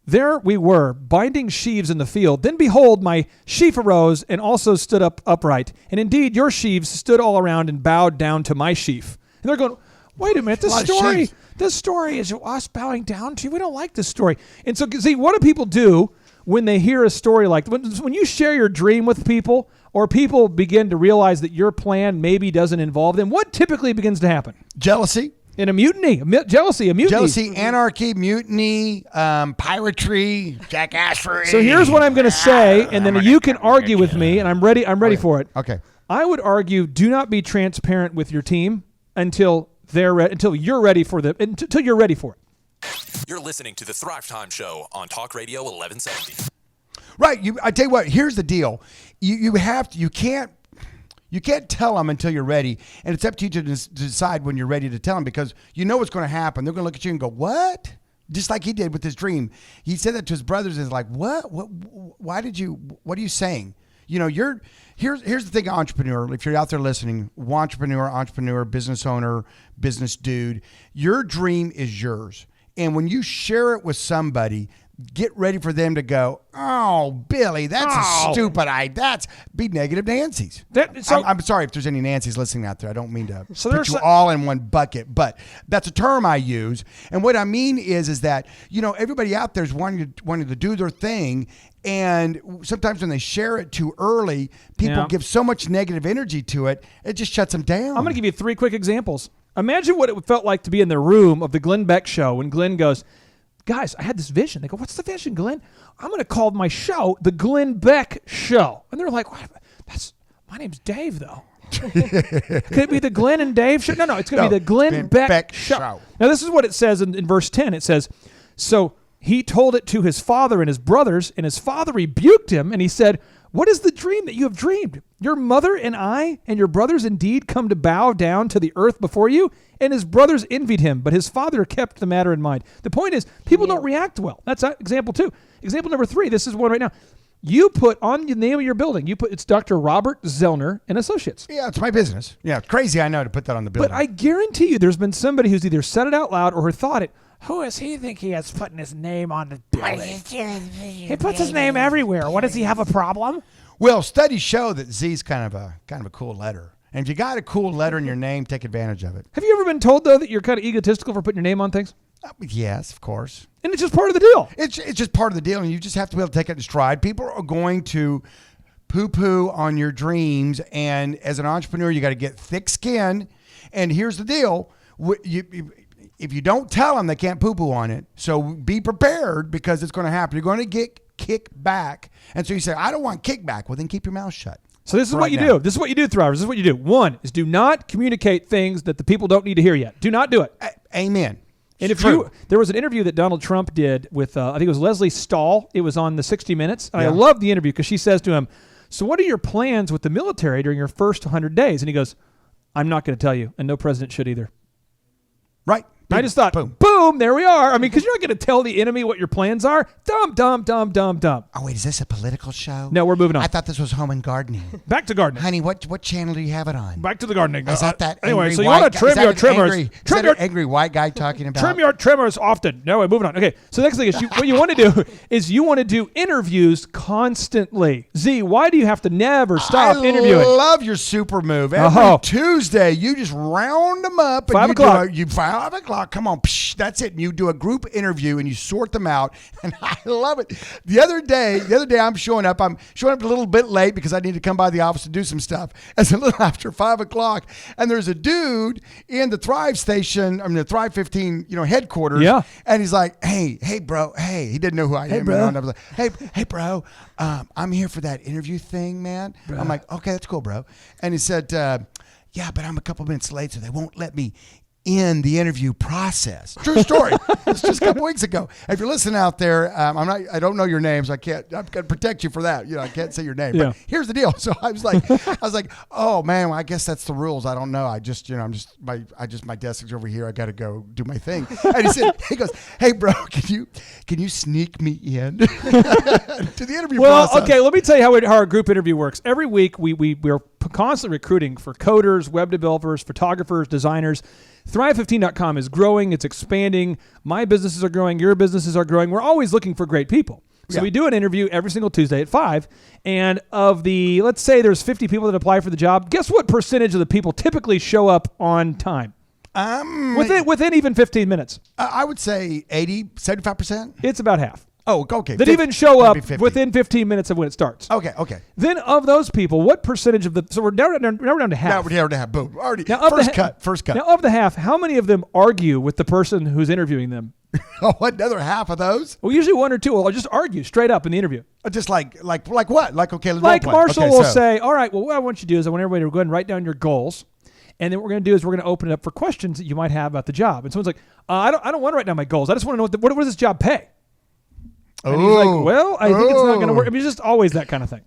There we were, binding sheaves in the field. Then behold, my sheaf arose and also stood up upright. And indeed, your sheaves stood all around and bowed down to my sheaf. And they're going, wait a minute, this story is us bowing down to you. We don't like this story. And so, see, what do people do when they hear a story like when you share your dream with people, or people begin to realize that your plan maybe doesn't involve them? What typically begins to happen? Jealousy. In a mutiny, jealousy, a mutiny. Jealousy, anarchy, mutiny, piratery, jackassery. So here's what I'm going to say, and then you can argue with me, and I'm ready for it. Okay. I would argue, do not be transparent with your team until you're ready for it. You're listening to the Thrive Time Show on Talk Radio 1170. Right. I tell you what. Here's the deal. You can't tell them until you're ready, and it's up to you to decide when you're ready to tell them, because you know what's going to happen. They're going to look at you and go, "What?" Just like he did with his dream. He said that to his brothers. Is like, "What? Why did you? What are you saying?" Here's the thing, entrepreneur. If you're out there listening, entrepreneur, business owner, business dude, your dream is yours, and when you share it with somebody, get ready for them to go, oh, Billy, that's a stupid idea. That's be negative Nancy's. I'm sorry if there's any Nancy's listening out there. I don't mean to put you all in one bucket, but that's a term I use. And what I mean is that, everybody out there is wanting to do their thing. And sometimes when they share it too early, people give so much negative energy to it, it just shuts them down. I'm going to give you 3 quick examples. Imagine what it felt like to be in the room of the Glenn Beck show when Glenn goes, guys, I had this vision. They go, what's the vision, Glenn? I'm going to call my show the Glenn Beck Show. And they're like, my name's Dave, though. Could it be the Glenn and Dave show? No, it's going to be the Glenn Beck show. Now, this is what it says in verse 10. It says, so he told it to his father and his brothers, and his father rebuked him, and he said, what is the dream that you have dreamed? Your mother and I and your brothers indeed come to bow down to the earth before you? And his brothers envied him, but his father kept the matter in mind. The point is, people don't react well. That's example 2. Example number 3, this is one right now. You put on the name of your building, it's Dr. Robert Zellner and Associates. Yeah, it's my business. Yeah, crazy, I know, to put that on the building. But I guarantee you there's been somebody who's either said it out loud or thought it. Who does he think he is putting his name on the building? He puts his name everywhere. What, does he have a problem? Well, studies show that Z's kind of a cool letter. And if you got a cool letter in your name, take advantage of it. Have you ever been told, though, that you're kind of egotistical for putting your name on things? Yes, of course. And it's just part of the deal. It's just part of the deal, and you just have to be able to take it in stride. People are going to poo-poo on your dreams, and as an entrepreneur, you got to get thick skin. And here's the deal. If you don't tell them, they can't poo-poo on it. So be prepared, because it's going to happen. You're going to get kickback. And so you say, I don't want kickback. Well, then keep your mouth shut. So this is what you do. This is what you do, Thrivers. This is what you do. 1 is do not communicate things that the people don't need to hear yet. Do not do it. Amen. And there was an interview that Donald Trump did with, I think it was Leslie Stahl. It was on the 60 Minutes. And I love the interview because she says to him, so what are your plans with the military during your first 100 days? And he goes, I'm not going to tell you. And no president should either. Right. I just thought, boom, there we are. I mean, because you're not going to tell the enemy what your plans are. Dumb. Oh, wait, is this a political show? No, we're moving on. I thought this was home and gardening. Back to gardening. Honey, what channel do you have it on? Back to the gardening. Is that anyway, so you want to trim your trimmers. Is that an angry white guy talking about? Trim your trimmers often. No, we're moving on. Okay, so the next thing is what you want to do is you want to do interviews constantly. Z, why do you have to never stop interviewing? I love your super move. Every Tuesday, you just round them up. 5 o'clock. You 5 o'clock. o'clock. Come on. Psh, that's it. And you do a group interview and you sort them out. And I love it. The other day I'm showing up a little bit late because I need to come by the office to do some stuff. It's a little after 5 o'clock. And there's a dude in the Thrive station, the Thrive 15, headquarters. Yeah. And he's like, hey, bro. Hey, he didn't know who I am. bro. And I was like, hey, bro. I'm here for that interview thing, man. Bro. I'm like, okay, that's cool, bro. And he said, yeah, but I'm a couple minutes late, so they won't let me in the interview process. True story. It's just a couple weeks ago. If you're listening out there, I don't know your names. I'm going to protect you for that. I can't say your name. Yeah. But here's the deal. So I was like, oh man, well, I guess that's the rules. I don't know. I just, my desk is over here. I got to go do my thing. And he goes, hey bro, can you sneak me in to the interview process? Well, okay, let me tell you how our group interview works. Every week we're constantly recruiting for coders, web developers, photographers, designers. Thrive15.com is growing. It's expanding. My businesses are growing. Your businesses are growing. We're always looking for great people. So we do an interview every single Tuesday at 5. And let's say there's 50 people that apply for the job. Guess what percentage of the people typically show up on time? Within even 15 minutes. I would say 80, 75%. It's about half. Oh, okay. That even show up 50. within 15 minutes of when it starts. Okay. Then of those people, what percentage of so we're down to half. Now we're down to half. Boom. Already. Now, First cut. Now of the half, how many of them argue with the person who's interviewing them? Oh, another half of those? Well, usually one or two will just argue straight up in the interview. Just like what? Like, okay, let's Like role play. Marshall Okay, will so- say, all right, well, what I want you to do is I want everybody to go ahead and write down your goals. And then what we're going to do is we're going to open it up for questions that you might have about the job. And someone's like, I don't want to write down my goals. I just want to know what does this job pay? And he's like, well, I think it's not going to work. I mean, it's just always that kind of thing.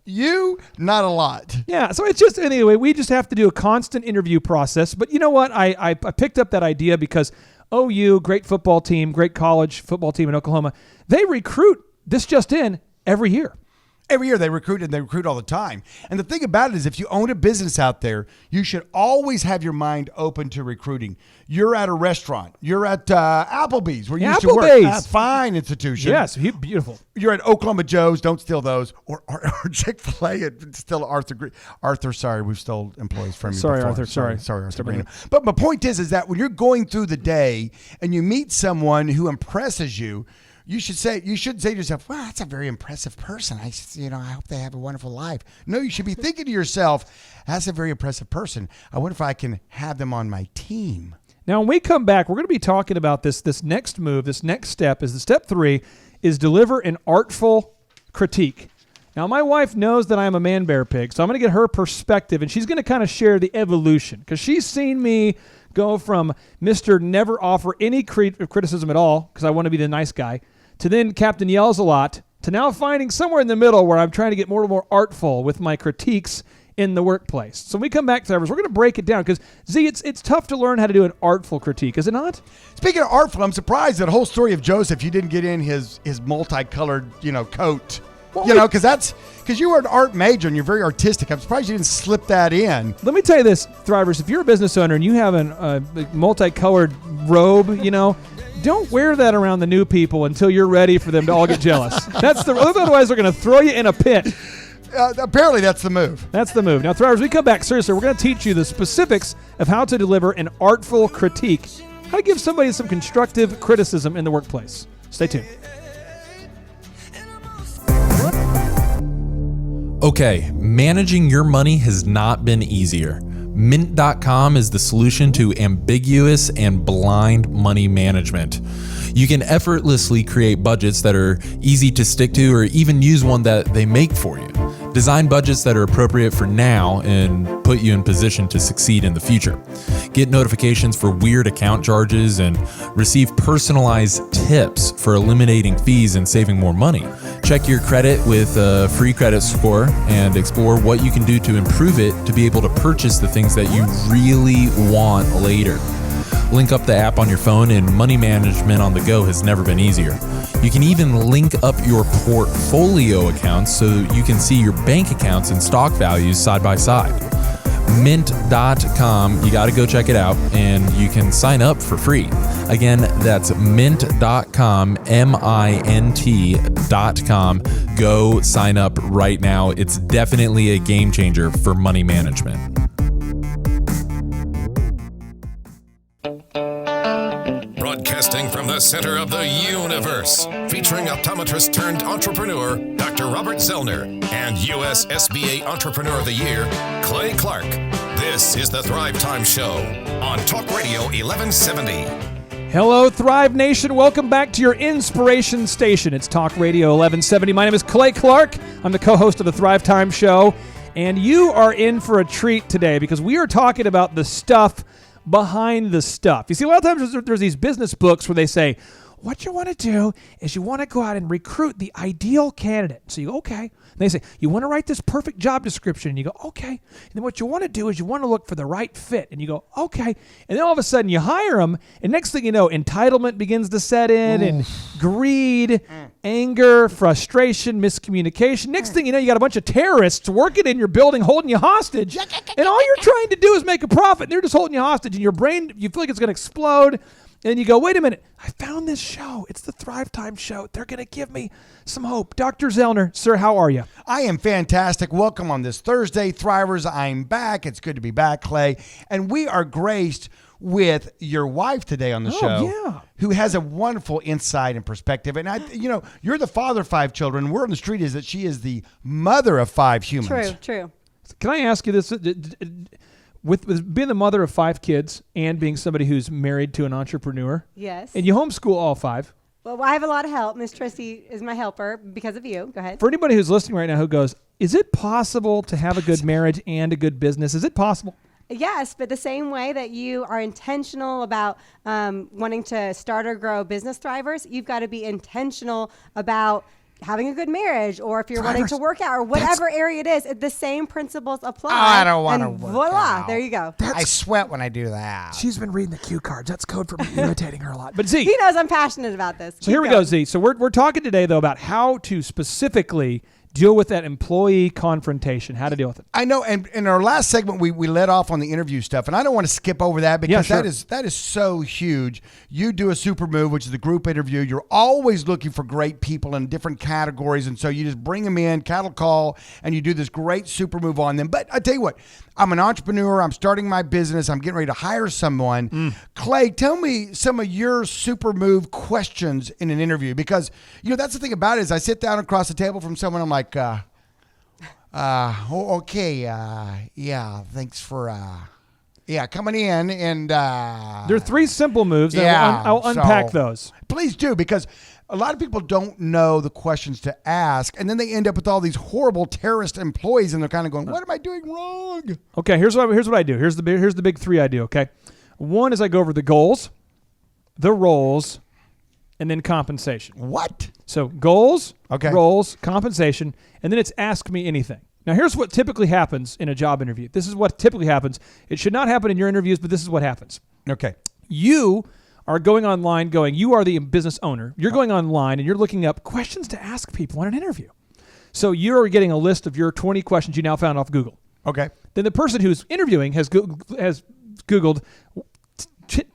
Not a lot. Yeah, so it's just, anyway, we just have to do a constant interview process. But you know what? I picked up that idea because OU, great football team, great college football team in Oklahoma, they recruit this just in every year. Every year they recruit, and they recruit all the time. And the thing about it is, if you own a business out there, you should always have your mind open to recruiting. You're at a restaurant. You're at Applebee's, where you used to work. Applebee's. Fine institution. Yes, beautiful. You're at Oklahoma Joe's. Don't steal those. Or Chick-fil-A. It's still Arthur, sorry, we've stole employees from you Sorry, before. Arthur, sorry. Sorry, Arthur. But my point is that when you're going through the day and you meet someone who impresses you, you should say to yourself, "Well, that's a very impressive person. I hope they have a wonderful life." No, you should be thinking to yourself, "That's a very impressive person. I wonder if I can have them on my team." Now, when we come back, we're going to be talking about this next move. This next step is the step 3 is deliver an artful critique. Now, my wife knows that I'm a man bear pig, so I'm going to get her perspective, and she's going to kind of share the evolution because she's seen me go from Mr. Never offer any criticism at all because I want to be the nice guy, to then Captain Yells a lot, to now finding somewhere in the middle where I'm trying to get more and more artful with my critiques in the workplace. So when we come back, Thrivers, we're going to break it down because, Z, it's tough to learn how to do an artful critique, is it not? Speaking of artful, I'm surprised that whole story of Joseph, you didn't get in his multicolored, coat. Well, because you were an art major and you're very artistic. I'm surprised you didn't slip that in. Let me tell you this, Thrivers, if you're a business owner and you have a multicolored robe, don't wear that around the new people until you're ready for them to all get jealous. Otherwise they're going to throw you in a pit. Apparently that's the move. That's the move. Now, Thrivers, we come back. Seriously, we're going to teach you the specifics of how to deliver an artful critique, how to give somebody some constructive criticism in the workplace. Stay tuned. Okay, managing your money has not been easier. Mint.com is the solution to ambiguous and blind money management. You can effortlessly create budgets that are easy to stick to, or even use one that they make for you. Design budgets that are appropriate for now and put you in position to succeed in the future. Get notifications for weird account charges and receive personalized tips for eliminating fees and saving more money. Check your credit with a free credit score and explore what you can do to improve it to be able to purchase the things that you really want later. Link up the app on your phone, and money management on the go has never been easier. You can even link up your portfolio accounts so you can see your bank accounts and stock values side by side. Mint.com, you got to go check it out, and you can sign up for free. Again, that's mint.com, mint.com. Go sign up right now. It's definitely a game changer for money management. the center of the universe, featuring optometrist turned entrepreneur Dr. Robert Zellner and U.S. SBA Entrepreneur of the Year, Clay Clark. This is the Thrive Time Show on Talk Radio 1170. Hello, Thrive Nation. Welcome back to your inspiration station. It's Talk Radio 1170. My name is Clay Clark. I'm the co-host of the Thrive Time Show. And you are in for a treat today because we are talking about the stuff behind the stuff. You see, a lot of times there's these business books where they say, what you want to do is you want to go out and recruit the ideal candidate. So you go, okay. And they say, you want to write this perfect job description. And you go, okay. And then what you want to do is you want to look for the right fit. And you go, okay. And then all of a sudden you hire them. And next thing you know, entitlement begins to set in and greed, anger, frustration, miscommunication. Next thing you know, you got a bunch of terrorists working in your building holding you hostage. And all you're trying to do is make a profit. And they're just holding you hostage. And your brain, you feel like it's going to explode. And you go, wait a minute, I found this show. It's the Thrive Time Show. They're going to give me some hope. Dr. Zellner, sir, how are you? I am fantastic. Welcome on this Thursday, Thrivers. I'm back. It's good to be back, Clay. And we are graced with your wife today on the show, who has a wonderful insight and perspective. And you're the father of 5 children. Word on the street is that she is the mother of 5 humans. True. Can I ask you this? With being the mother of 5 kids and being somebody who's married to an entrepreneur, yes, and you homeschool all 5. Well, I have a lot of help. Miss Tracy is my helper because of you. Go ahead. For anybody who's listening right now who goes, is it possible to have a good marriage and a good business? Is it possible? Yes, but the same way that you are intentional about wanting to start or grow business thrivers, you've got to be intentional about having a good marriage, or if you're wanting to work out, or whatever area it is, the same principles apply. I don't want to work voila, out. There you go. I sweat when I do that. She's been reading the cue cards. That's code for me irritating her a lot. But Z, he knows I'm passionate about this. So here we go, Z. So we're talking today, though, about how to specifically deal with that employee confrontation, how to deal with it. I know, and in our last segment, we led off on the interview stuff, and I don't want to skip over that because that is so huge. You do a super move, which is the group interview. You're always looking for great people in different categories, and so you just bring them in, cattle call, and you do this great super move on them. But I tell you what, I'm an entrepreneur. I'm starting my business. I'm getting ready to hire someone. Clay, tell me some of your super move questions in an interview, because that's the thing about it is I sit down across the table from someone. I'm like, okay, thanks for coming in, and there are 3 simple moves. I'll unpack those. Please do, because a lot of people don't know the questions to ask, and then they end up with all these horrible terrorist employees, and they're kind of going, what am I doing wrong? Okay, here's what I do. Here's the big 3 I do, okay? 1 is I go over the goals, the roles, and then compensation. What? So goals, roles, compensation, and then it's ask me anything. Now, here's what typically happens in a job interview. This is what typically happens. It should not happen in your interviews, but this is what happens. Okay. You are going online you are the business owner. You're going online and you're looking up questions to ask people in an interview. So you're getting a list of your 20 questions you now found off Google. Okay. Then the person who's interviewing has Googled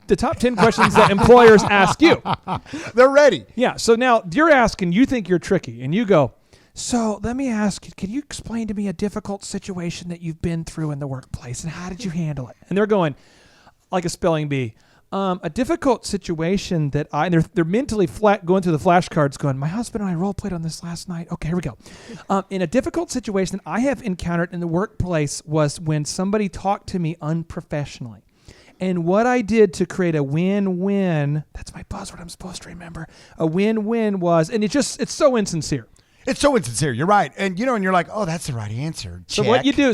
the top 10 questions that employers ask you. They're ready. Yeah. So now you're asking, you think you're tricky, and you go, so let me ask you, can you explain to me a difficult situation that you've been through in the workplace, and how did you handle it? And they're going, like a spelling bee, a difficult situation that they're mentally going through the flashcards going, my husband and I role played on this last night. Okay, here we go. In a difficult situation that I have encountered in the workplace was when somebody talked to me unprofessionally. And what I did to create a win-win, that's my buzzword I'm supposed to remember, a win-win was, and it's so insincere. It's so insincere. You're right. And you're like, oh, that's the right answer. Check. So what you do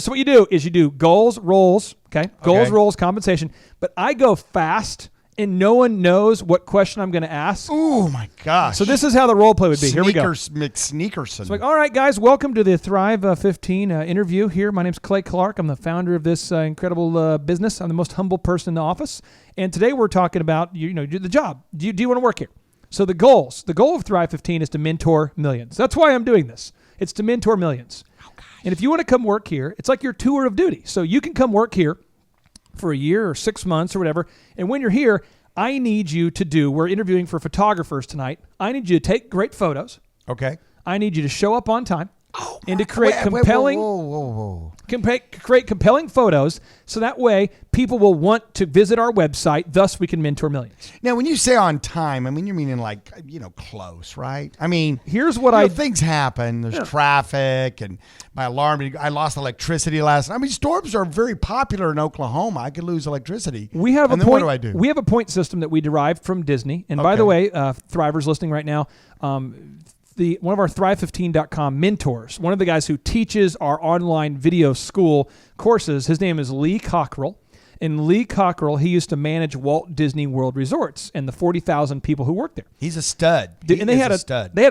is you do goals, roles, okay? Goals, roles, compensation. But I go fast, and no one knows what question I'm going to ask. Oh, my gosh. So this is how the role play would be. Here we go. McSneakerson. It's like, all right, guys, welcome to the Thrive 15 interview here. My name's Clay Clark. I'm the founder of this incredible business. I'm the most humble person in the office. And today we're talking about, the job. Do you want to work here? So the goal of Thrive 15 is to mentor millions. That's why I'm doing this. It's to mentor millions. Oh, and if you want to come work here, it's like your tour of duty. So you can come work here for a year or 6 months or whatever. And when you're here, I need you to we're interviewing for photographers tonight. I need you to take great photos. Okay. I need you to show up on time. and to create compelling create compelling photos, so that way people will want to visit our website. Thus, we can mentor millions. Now, when you say on time, I mean you're meaning like close, right? I mean, Here's what things happen. There's traffic, and my alarm. I lost electricity last night. I mean, storms are very popular in Oklahoma. I could lose electricity. We have and a then point. What do I do? We have a point system that we derived from Disney. And by the way, Thrivers listening right now. One of our Thrive15.com mentors, one of the guys who teaches our online video school courses, his name is Lee Cockrell. And Lee Cockrell, he used to manage Walt Disney World Resorts and the 40,000 people who work there. He's a stud. They had a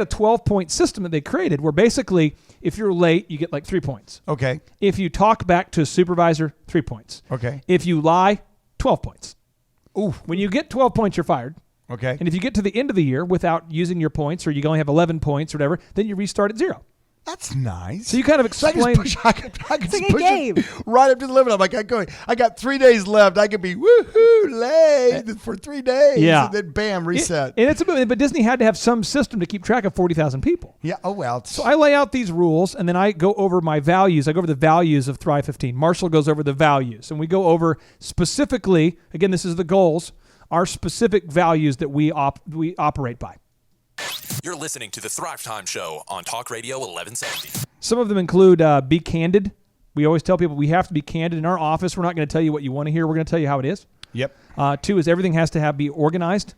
12-point system that they created where basically if you're late, you get like 3 points. Okay. If you talk back to a supervisor, 3 points. Okay. If you lie, 12 points. Ooh. When you get 12 points, you're fired. Okay. And if you get to the end of the year without using your points, or you only have 11 points or whatever, then you restart at 0. That's nice. So you kind of explain. I can It's just like a push game. it right up to the limit. I'm like, I got 3 days left. I could be woohoo late for 3 days. Yeah. And then bam, reset. But Disney had to have some system to keep track of 40,000 people. Yeah. Oh, well. So I lay out these rules, and then I go over my values. I go over the values of Thrive 15. Marshall goes over the values, and we go over specifically, again, this is the goals, our specific values that we operate by. You're listening to the Thrive Time Show on Talk Radio 1170. Some of them include be candid. We always tell people we have to be candid in our office. We're not going to tell you what you want to hear. We're going to tell you how it is. Yep. 2 is everything has to be organized.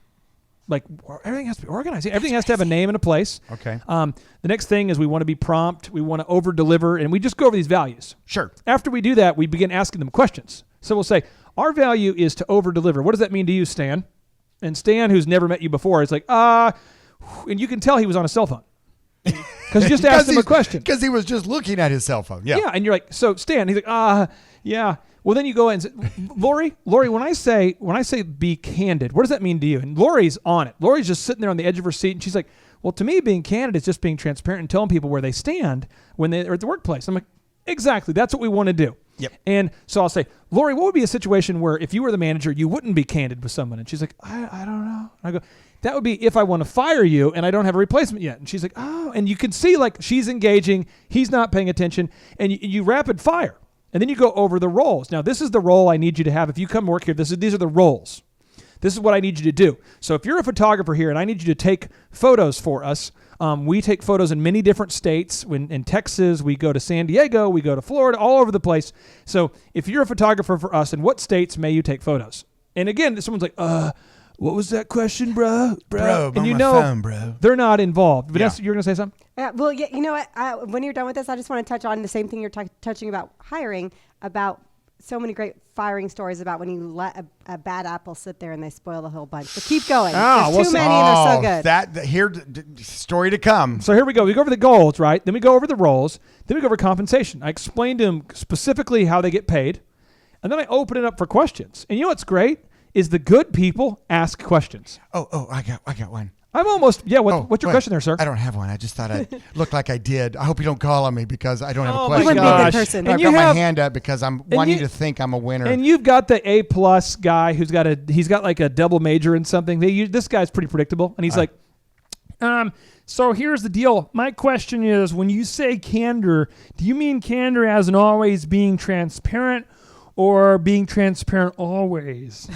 Like everything has to be organized. Everything has to have a name and a place. Okay. The next thing is we want to be prompt. We want to over deliver, and we just go over these values. Sure. After we do that, we begin asking them questions. So we'll say, our value is to over deliver. What does that mean to you, Stan? And Stan, who's never met you before, is like, and you can tell he was on a cell phone. Because you just asked him a question. Because he was just looking at his cell phone. Yeah. Yeah, and you're like, so Stan, he's like, yeah. Well, then you go and say, Lori, when I say be candid, what does that mean to you? And Lori's on it. Lori's just sitting there on the edge of her seat, and she's like, well, to me, being candid is just being transparent and telling people where they stand when they're at the workplace. I'm like, exactly. That's what we want to do. Yep. And so I'll say, Lori, what would be a situation where if you were the manager, you wouldn't be candid with someone? And she's like, I don't know. And I go, that would be if I want to fire you and I don't have a replacement yet. And she's like, oh. And you can see like she's engaging, he's not paying attention, and you rapid fire. And then you go over the roles. Now, this is the role I need you to have. If you come work here, these are the roles. This is what I need you to do. So if you're a photographer here and I need you to take photos for us, we take photos in many different states. In Texas, we go to San Diego, we go to Florida, all over the place. So if you're a photographer for us, in what states may you take photos? And again, someone's like, what was that question, bro? Bro, and you my know phone, bro. They're not involved. Vanessa, you're going to say something? Well, yeah, you know what? When you're done with this, I just want to touch on the same thing you're touching about hiring, about so many great firing stories about when you let a bad apple sit there and they spoil the whole bunch. But keep going. There's too many and they're so good. Story to come. So here we go. We go over the goals, right? Then we go over the roles. Then we go over compensation. I explained to them specifically how they get paid. And then I open it up for questions. And you know what's great is the good people ask questions. Oh, I got one. I'm almost, what's your question there, sir? I don't have one. I just thought I looked like I did. I hope you don't call on me because I don't have a Oh, question. my You want to be a good gosh. person. I've And got you my have- hand up because I'm wanting to think I'm a winner. And you've got the A+ guy who's got like a double major in something. This guy's pretty predictable. And he's like, So here's the deal. My question is, when you say candor, do you mean candor as in always being transparent or being transparent always?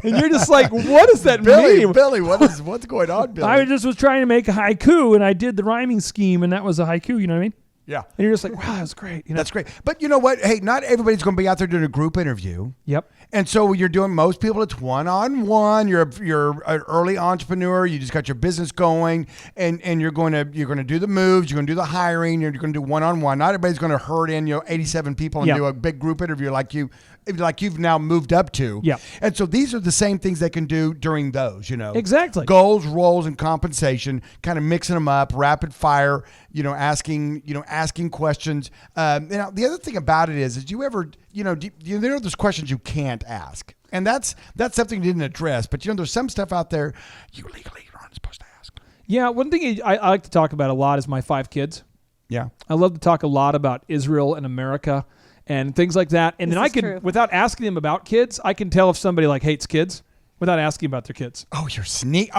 and you're just like, what does that mean? Billy, what's going on, Billy? I just was trying to make a haiku, and I did the rhyming scheme, and that was a haiku, you know what I mean? Yeah. And you're just like, wow, that's great. You know? That's great. But you know what? Hey, not everybody's going to be out there doing a group interview. Yep. And so you're doing, most people, it's one-on-one. You're an early entrepreneur. You just got your business going, and you're going to do the moves. You're going to do the hiring. You're going to do one-on-one. Not everybody's going to herd in 87 people and Yep. do a big group interview like you've now moved up to. Yep. And so these are the same things they can do during those. Exactly. Goals, roles, and compensation. Kind of mixing them up, rapid fire. Asking questions. Now the other thing about it is you ever there's questions you can't ask, and that's something you didn't address. But there's some stuff out there you legally aren't supposed to ask. Yeah, one thing I like to talk about a lot is my 5 kids. Yeah, I love to talk a lot about Israel and America and things like that. And then I can, without asking them about kids, I can tell if somebody like hates kids. without asking about their kids. Oh, you're sneaky.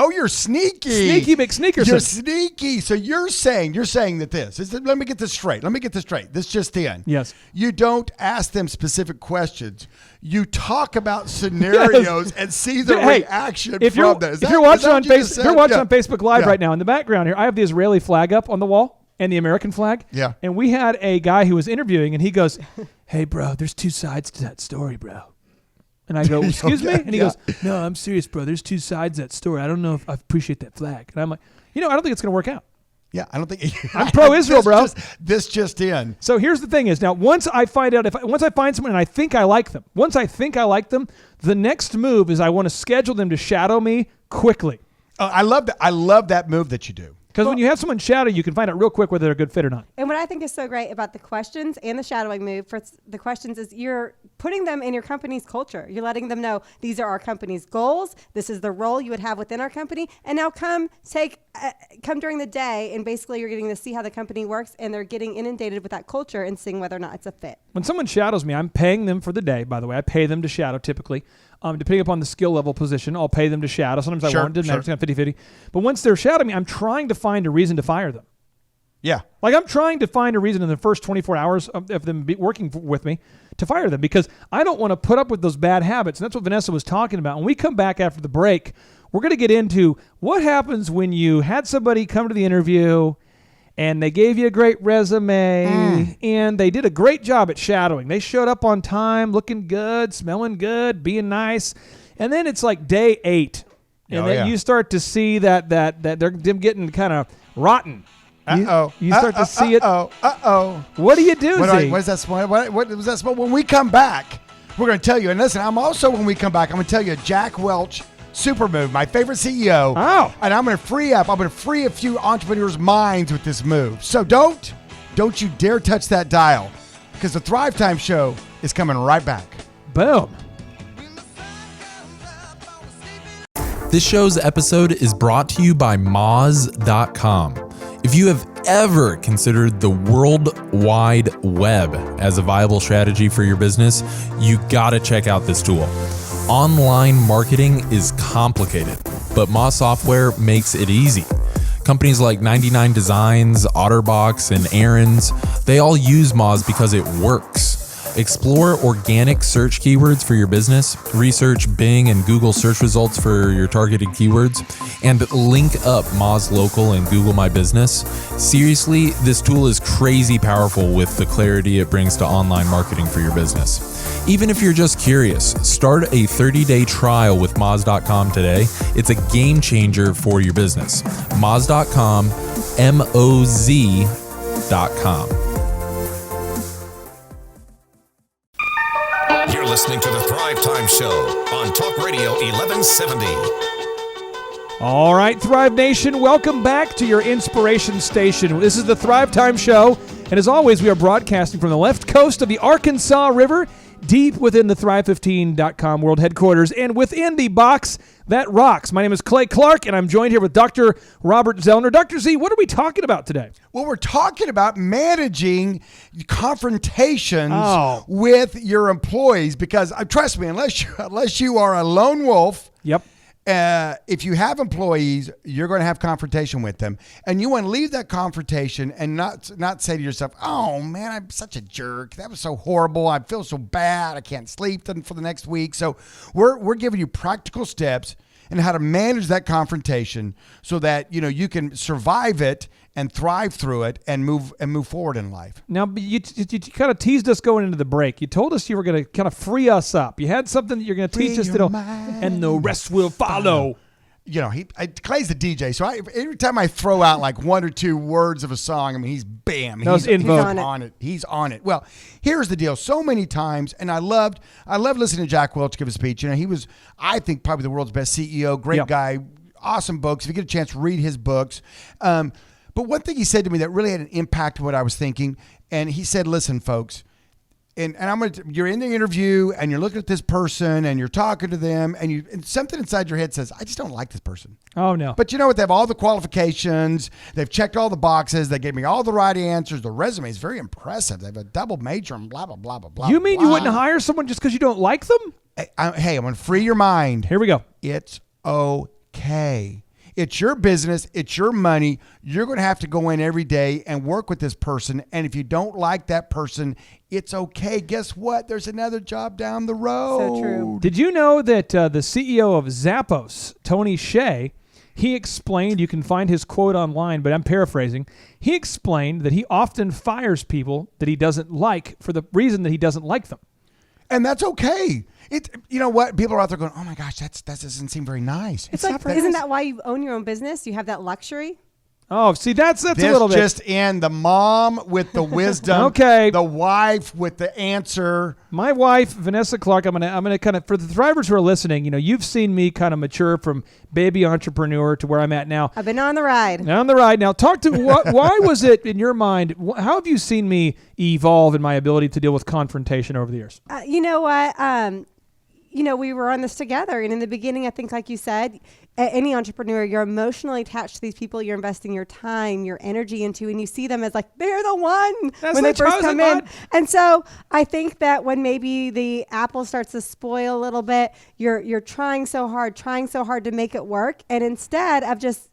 Sneaky McSneakerson. You're sneaky. So you're saying that let me get this straight. This just in. Yes. You don't ask them specific questions. You talk about scenarios and see the reaction from them. If you're watching on Facebook Live right now, in the background here, I have the Israeli flag up on the wall and the American flag. Yeah. And we had a guy who was interviewing, and he goes, "Hey, bro, there's two sides to that story, bro." And I go, "Excuse me?" And he goes, "No, I'm serious, bro. There's two sides to that story. I don't know if I appreciate that flag." And I'm like, I don't think it's going to work out. Yeah, I don't think I'm pro-Israel, bro. This just in. So here's the thing: is now once I find someone and I think I like them, the next move is I want to schedule them to shadow me quickly. I love that. I love that move that you do. Because when you have someone shadow, you can find out real quick whether they're a good fit or not. And what I think is so great about the questions and the shadowing move for the questions is you're putting them in your company's culture. You're letting them know these are our company's goals. This is the role you would have within our company. And now come during the day, and basically you're getting to see how the company works, and they're getting inundated with that culture and seeing whether or not it's a fit. When someone shadows me, I'm paying them for the day, by the way. I pay them to shadow typically. Depending upon the skill level position, I'll pay them to shadow. Sometimes I won't. It doesn't matter. It's kind of 50-50. But once they're shadowing me, I'm trying to find a reason to fire them. Yeah. Like I'm trying to find a reason in the first 24 hours of them working with me to fire them, because I don't want to put up with those bad habits. And that's what Vanessa was talking about. When we come back after the break, we're going to get into what happens when you had somebody come to the interview and they gave you a great resume and they did a great job at shadowing. They showed up on time, looking good, smelling good, being nice. And then it's like day 8. And then you start to see that they're them getting kind of rotten. You start to see it. What do you do, Z? What is that smell? What was that smell? When we come back, we're going to tell you. And listen, when we come back, I'm going to tell you Jack Welch super move, my favorite CEO. Oh. And I'm going to free a few entrepreneurs' minds with this move. So don't you dare touch that dial, because the Thrive Time show is coming right back. Boom. This show's episode is brought to you by Moz.com. If you have ever considered the World Wide Web as a viable strategy for your business, you gotta check out this tool. Online marketing is complicated, but Moz software makes it easy. Companies like 99 Designs, Otterbox, and Aaron's, they all use Moz because it works. Explore organic search keywords for your business, research Bing and Google search results for your targeted keywords, and link up Moz Local and Google My Business. Seriously, this tool is crazy powerful with the clarity it brings to online marketing for your business. Even if you're just curious, start a 30-day trial with Moz.com today. It's a game changer for your business. Moz.com, MOZ.com. You're listening to the Thrive Time Show on Talk Radio 1170. All right, Thrive Nation, welcome back to your inspiration station. This is the Thrive Time Show, and as always, we are broadcasting from the left coast of the Arkansas River, deep within the Thrive15.com world headquarters, and within the box that rocks. My name is Clay Clark, and I'm joined here with Dr. Robert Zellner. Dr. Z, what are we talking about today? Well, we're talking about managing confrontations with your employees, because trust me, unless you are a lone wolf, yep. If you have employees, you're going to have confrontation with them, and you want to leave that confrontation and not say to yourself, "Oh man, I'm such a jerk. That was so horrible. I feel so bad. I can't sleep for the next week." So we're giving you practical steps and how to manage that confrontation so that you can survive it and thrive through it and move forward in life. Now, you kind of teased us going into the break. You told us you were going to kind of free us up. You had something that you're going to teach us and the rest will follow. Clay's the DJ, so every time I throw out like one or two words of a song, he's on it. He's on it. Well, here's the deal. So many times, and I loved listening to Jack Welch give a speech. He was, I think, probably the world's best CEO. Great guy, awesome books. If you get a chance, read his books. But one thing he said to me that really had an impact on what I was thinking, and he said, "Listen, folks, and you're in the interview and you're looking at this person and you're talking to them and something inside your head says, I just don't like this person. Oh no. But you know what? They have all the qualifications. They've checked all the boxes. They gave me all the right answers. The resume is very impressive. They have a double major and blah, blah, blah, blah, blah. You mean blah. You wouldn't hire someone just because you don't like them? hey, I'm going to free your mind. Here we go. It's okay. It's your business. It's your money. You're going to have to go in every day and work with this person. And if you don't like that person, it's okay. Guess what? There's another job down the road. So true. Did you know that the CEO of Zappos, Tony Hsieh, he explained, you can find his quote online, but I'm paraphrasing. He explained that he often fires people that he doesn't like for the reason that he doesn't like them. And that's okay. You know what? People are out there going, oh my gosh, that doesn't seem very nice. It's like, isn't that why you own your own business? You have that luxury. Oh, see, that's This a little bit. just in, the mom with the wisdom. Okay. The wife with the answer. My wife, Vanessa Clark, I'm gonna kind of, for the drivers who are listening, you've seen me kind of mature from baby entrepreneur to where I'm at now. I've been on the ride. On the ride. Now, talk to why was it in your mind? How have you seen me evolve in my ability to deal with confrontation over the years? You know what? We were on this together. And in the beginning, I think, like you said, any entrepreneur, you're emotionally attached to these people you're investing your time, your energy into, and you see them as like, they're the one when they first come in. And so I think that when maybe the apple starts to spoil a little bit, you're trying so hard to make it work. And instead of just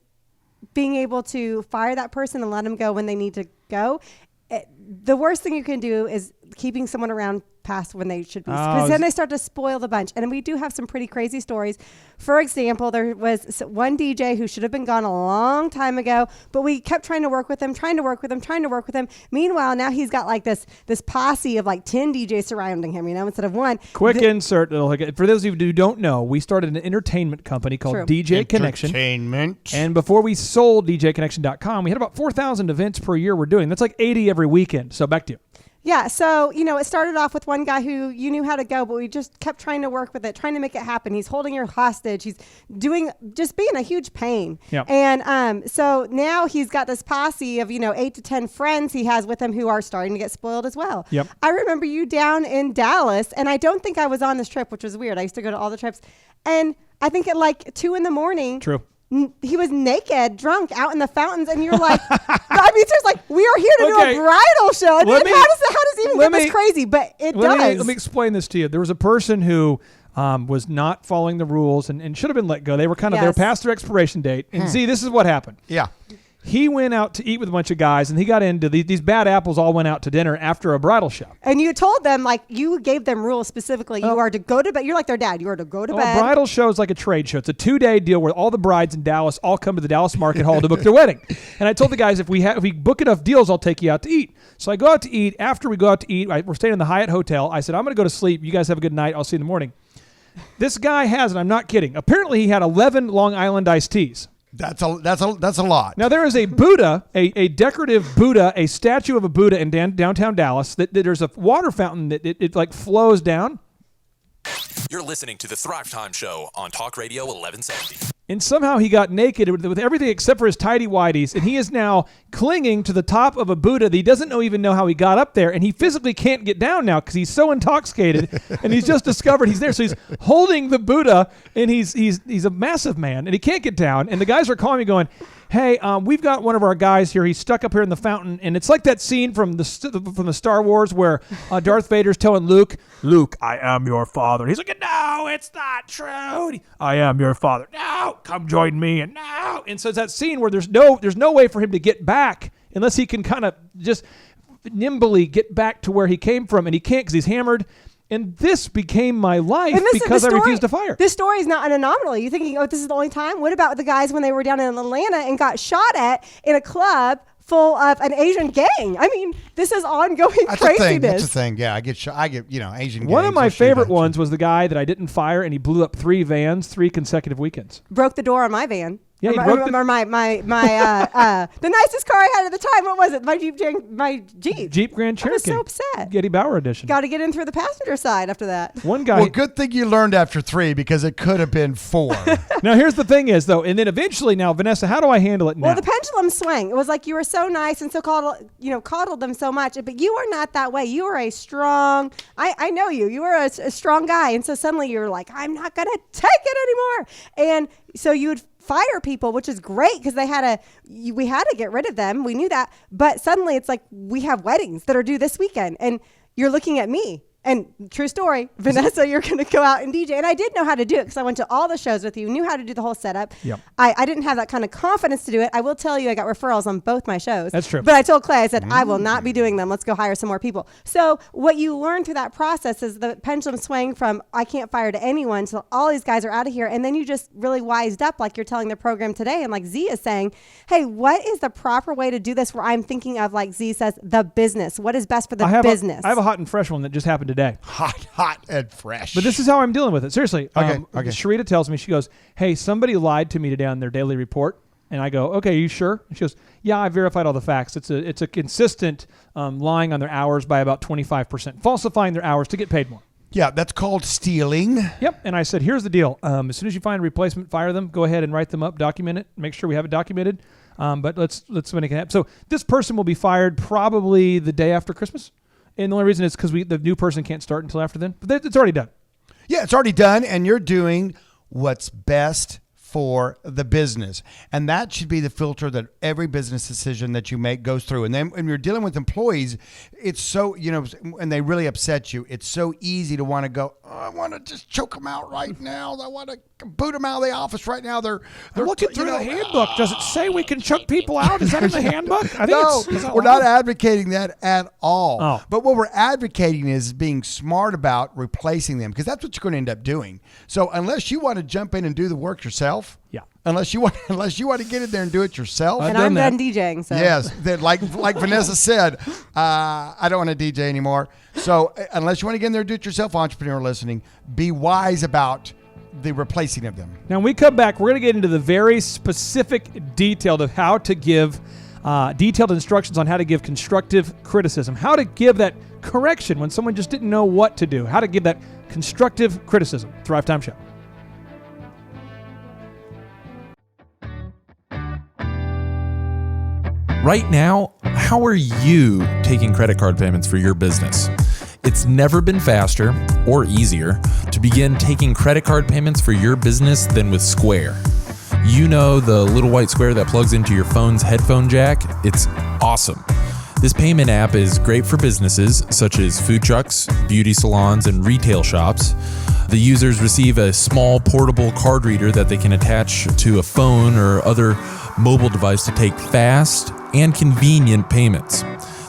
being able to fire that person and let them go when they need to go, the worst thing you can do is keeping someone around past when they should be, because then they start to spoil the bunch. And we do have some pretty crazy stories. For example, there was one DJ who should have been gone a long time ago, but we kept trying to work with him. Meanwhile, now he's got like this posse of like 10 DJs surrounding him, instead of one. Quick insert. For those of you who don't know, we started an entertainment company called DJ Connection. Entertainment. And before we sold DJConnection.com, we had about 4,000 events per year we're doing. That's like 80 every weekend. So back to you. Yeah, so, it started off with one guy who you knew how to go, but we just kept trying to work with it, trying to make it happen. He's holding her hostage. He's just being a huge pain. Yep. And so now he's got this posse of, 8 to 10 friends he has with him who are starting to get spoiled as well. Yep. I remember you down in Dallas, and I don't think I was on this trip, which was weird. I used to go to all the trips. And I think at like 2 a.m. True. He was naked, drunk, out in the fountains, and you're like, seriously, like, we are here to do a bridal show. And how does it even get this crazy? But it does. Let me explain this to you. There was a person who was not following the rules and should have been let go. They were they were past their expiration date. And see, this is what happened. Yeah. He went out to eat with a bunch of guys, and he got into these bad apples all went out to dinner after a bridal show. And you told them, like, you gave them rules specifically. You are to go to bed. You're like their dad. You are to go to bed. A bridal show is like a trade show. It's a 2-day deal where all the brides in Dallas all come to the Dallas Market Hall to book their wedding. And I told the guys, if we book enough deals, I'll take you out to eat. So I go out to eat. After we go out to eat, we're staying in the Hyatt Hotel. I said, I'm going to go to sleep. You guys have a good night. I'll see you in the morning. This guy has, and I'm not kidding, apparently he had 11 Long Island iced teas. That's a lot. Now there is a Buddha, a decorative Buddha, a statue of a Buddha in downtown Dallas. That there's a water fountain that it like flows down. You're listening to the Thrive Time Show on Talk Radio 1170. And somehow he got naked with everything except for his tidy whities, and he is now clinging to the top of a Buddha that he doesn't even know how he got up there, and he physically can't get down now because he's so intoxicated, and he's just discovered he's there. So he's holding the Buddha, and he's a massive man, and he can't get down. And the guys are calling me going, hey, we've got one of our guys here. He's stuck up here in the fountain, and it's like that scene from the Star Wars where Darth Vader's telling Luke, I am your father. He's like, no, it's not true. I am your father. No, come join me. And no. And so it's that scene where there's no way for him to get back unless he can kind of just nimbly get back to where he came from, and he can't because he's hammered. And this became my life because I refused to fire. This story is not an anomaly. You're thinking, this is the only time? What about the guys when they were down in Atlanta and got shot at in a club full of an Asian gang? I mean, this is ongoing craziness. That's the thing. Yeah, I get Asian gangs. One of my favorite ones was the guy that I didn't fire, and he blew up 3 vans 3 consecutive weekends. Broke the door on my van. Yeah, the nicest car I had at the time. What was it? My Jeep. Jeep Grand Cherokee. I was so upset. Getty Bauer edition. Got to get in through the passenger side after that. One guy. Well, good thing you learned after 3 because it could have been 4. Now, here's the thing is, though, and then eventually now, Vanessa, how do I handle it now? Well, the pendulum swing. It was like you were so nice and so coddled them so much, but you are not that way. You are a strong, I know you. You are a strong guy. And so suddenly you're like, I'm not going to take it anymore. And so you would fire people, which is great because we had to get rid of them. We knew that. But suddenly it's like we have weddings that are due this weekend, and you're looking at me And true story, Vanessa, you're going to go out and DJ. And I did know how to do it because I went to all the shows with you, knew how to do the whole setup. Yep. I didn't have that kind of confidence to do it. I will tell you, I got referrals on both my shows. That's true. But I told Clay, I said, I will not be doing them. Let's go hire some more people. So what you learn through that process is the pendulum swaying from I can't fire to anyone to all these guys are out of here. And then you just really wised up like you're telling the program today. And like Z is saying, hey, what is the proper way to do this where I'm thinking of, like Z says, the business? What is best for the business? I have a hot and fresh one that just happened today. Hot and fresh. But this is how I'm dealing with it. Seriously. Okay. Sharita tells me, she goes, hey, somebody lied to me today on their daily report. And I go, okay, are you sure? And she goes, yeah, I verified all the facts. It's a consistent lying on their hours by about 25%, falsifying their hours to get paid more. Yeah, that's called stealing. Yep. And I said, here's the deal. As soon as you find a replacement, fire them. Go ahead and write them up, document it, make sure we have it documented. But let's make it happen. So this person will be fired probably the day after Christmas. And the only reason is because the new person can't start until after then. But it's already done. Yeah, it's already done, and you're doing what's best for the business. And that should be the filter that every business decision that you make goes through. And then when you're dealing with employees, it's so, and they really upset you, it's so easy to want to go, oh, I want to just choke them out right now. I want to boot them out of the office right now. They're looking through the handbook. Does it say we can choke people out? Is that in the handbook? I think no, we're not advocating that at all. Oh. But what we're advocating is being smart about replacing them, because that's what you're going to end up doing. So unless you want to jump in and do the work yourself, yeah. Unless you want to get in there and do it yourself. And I'm done DJing. So. Yes, like Vanessa said, I don't want to DJ anymore. So unless you want to get in there and do it yourself, entrepreneur listening, be wise about the replacing of them. Now, when we come back, we're going to get into the very specific detail of how to give detailed instructions on how to give constructive criticism, how to give that correction when someone just didn't know what to do, how to give that constructive criticism. Thrive Time Show. Right now, how are you taking credit card payments for your business? It's never been faster or easier to begin taking credit card payments for your business than with Square. You know the little white square that plugs into your phone's headphone jack? It's awesome. This payment app is great for businesses such as food trucks, beauty salons, and retail shops. The users receive a small portable card reader that they can attach to a phone or other mobile device to take fast and convenient payments.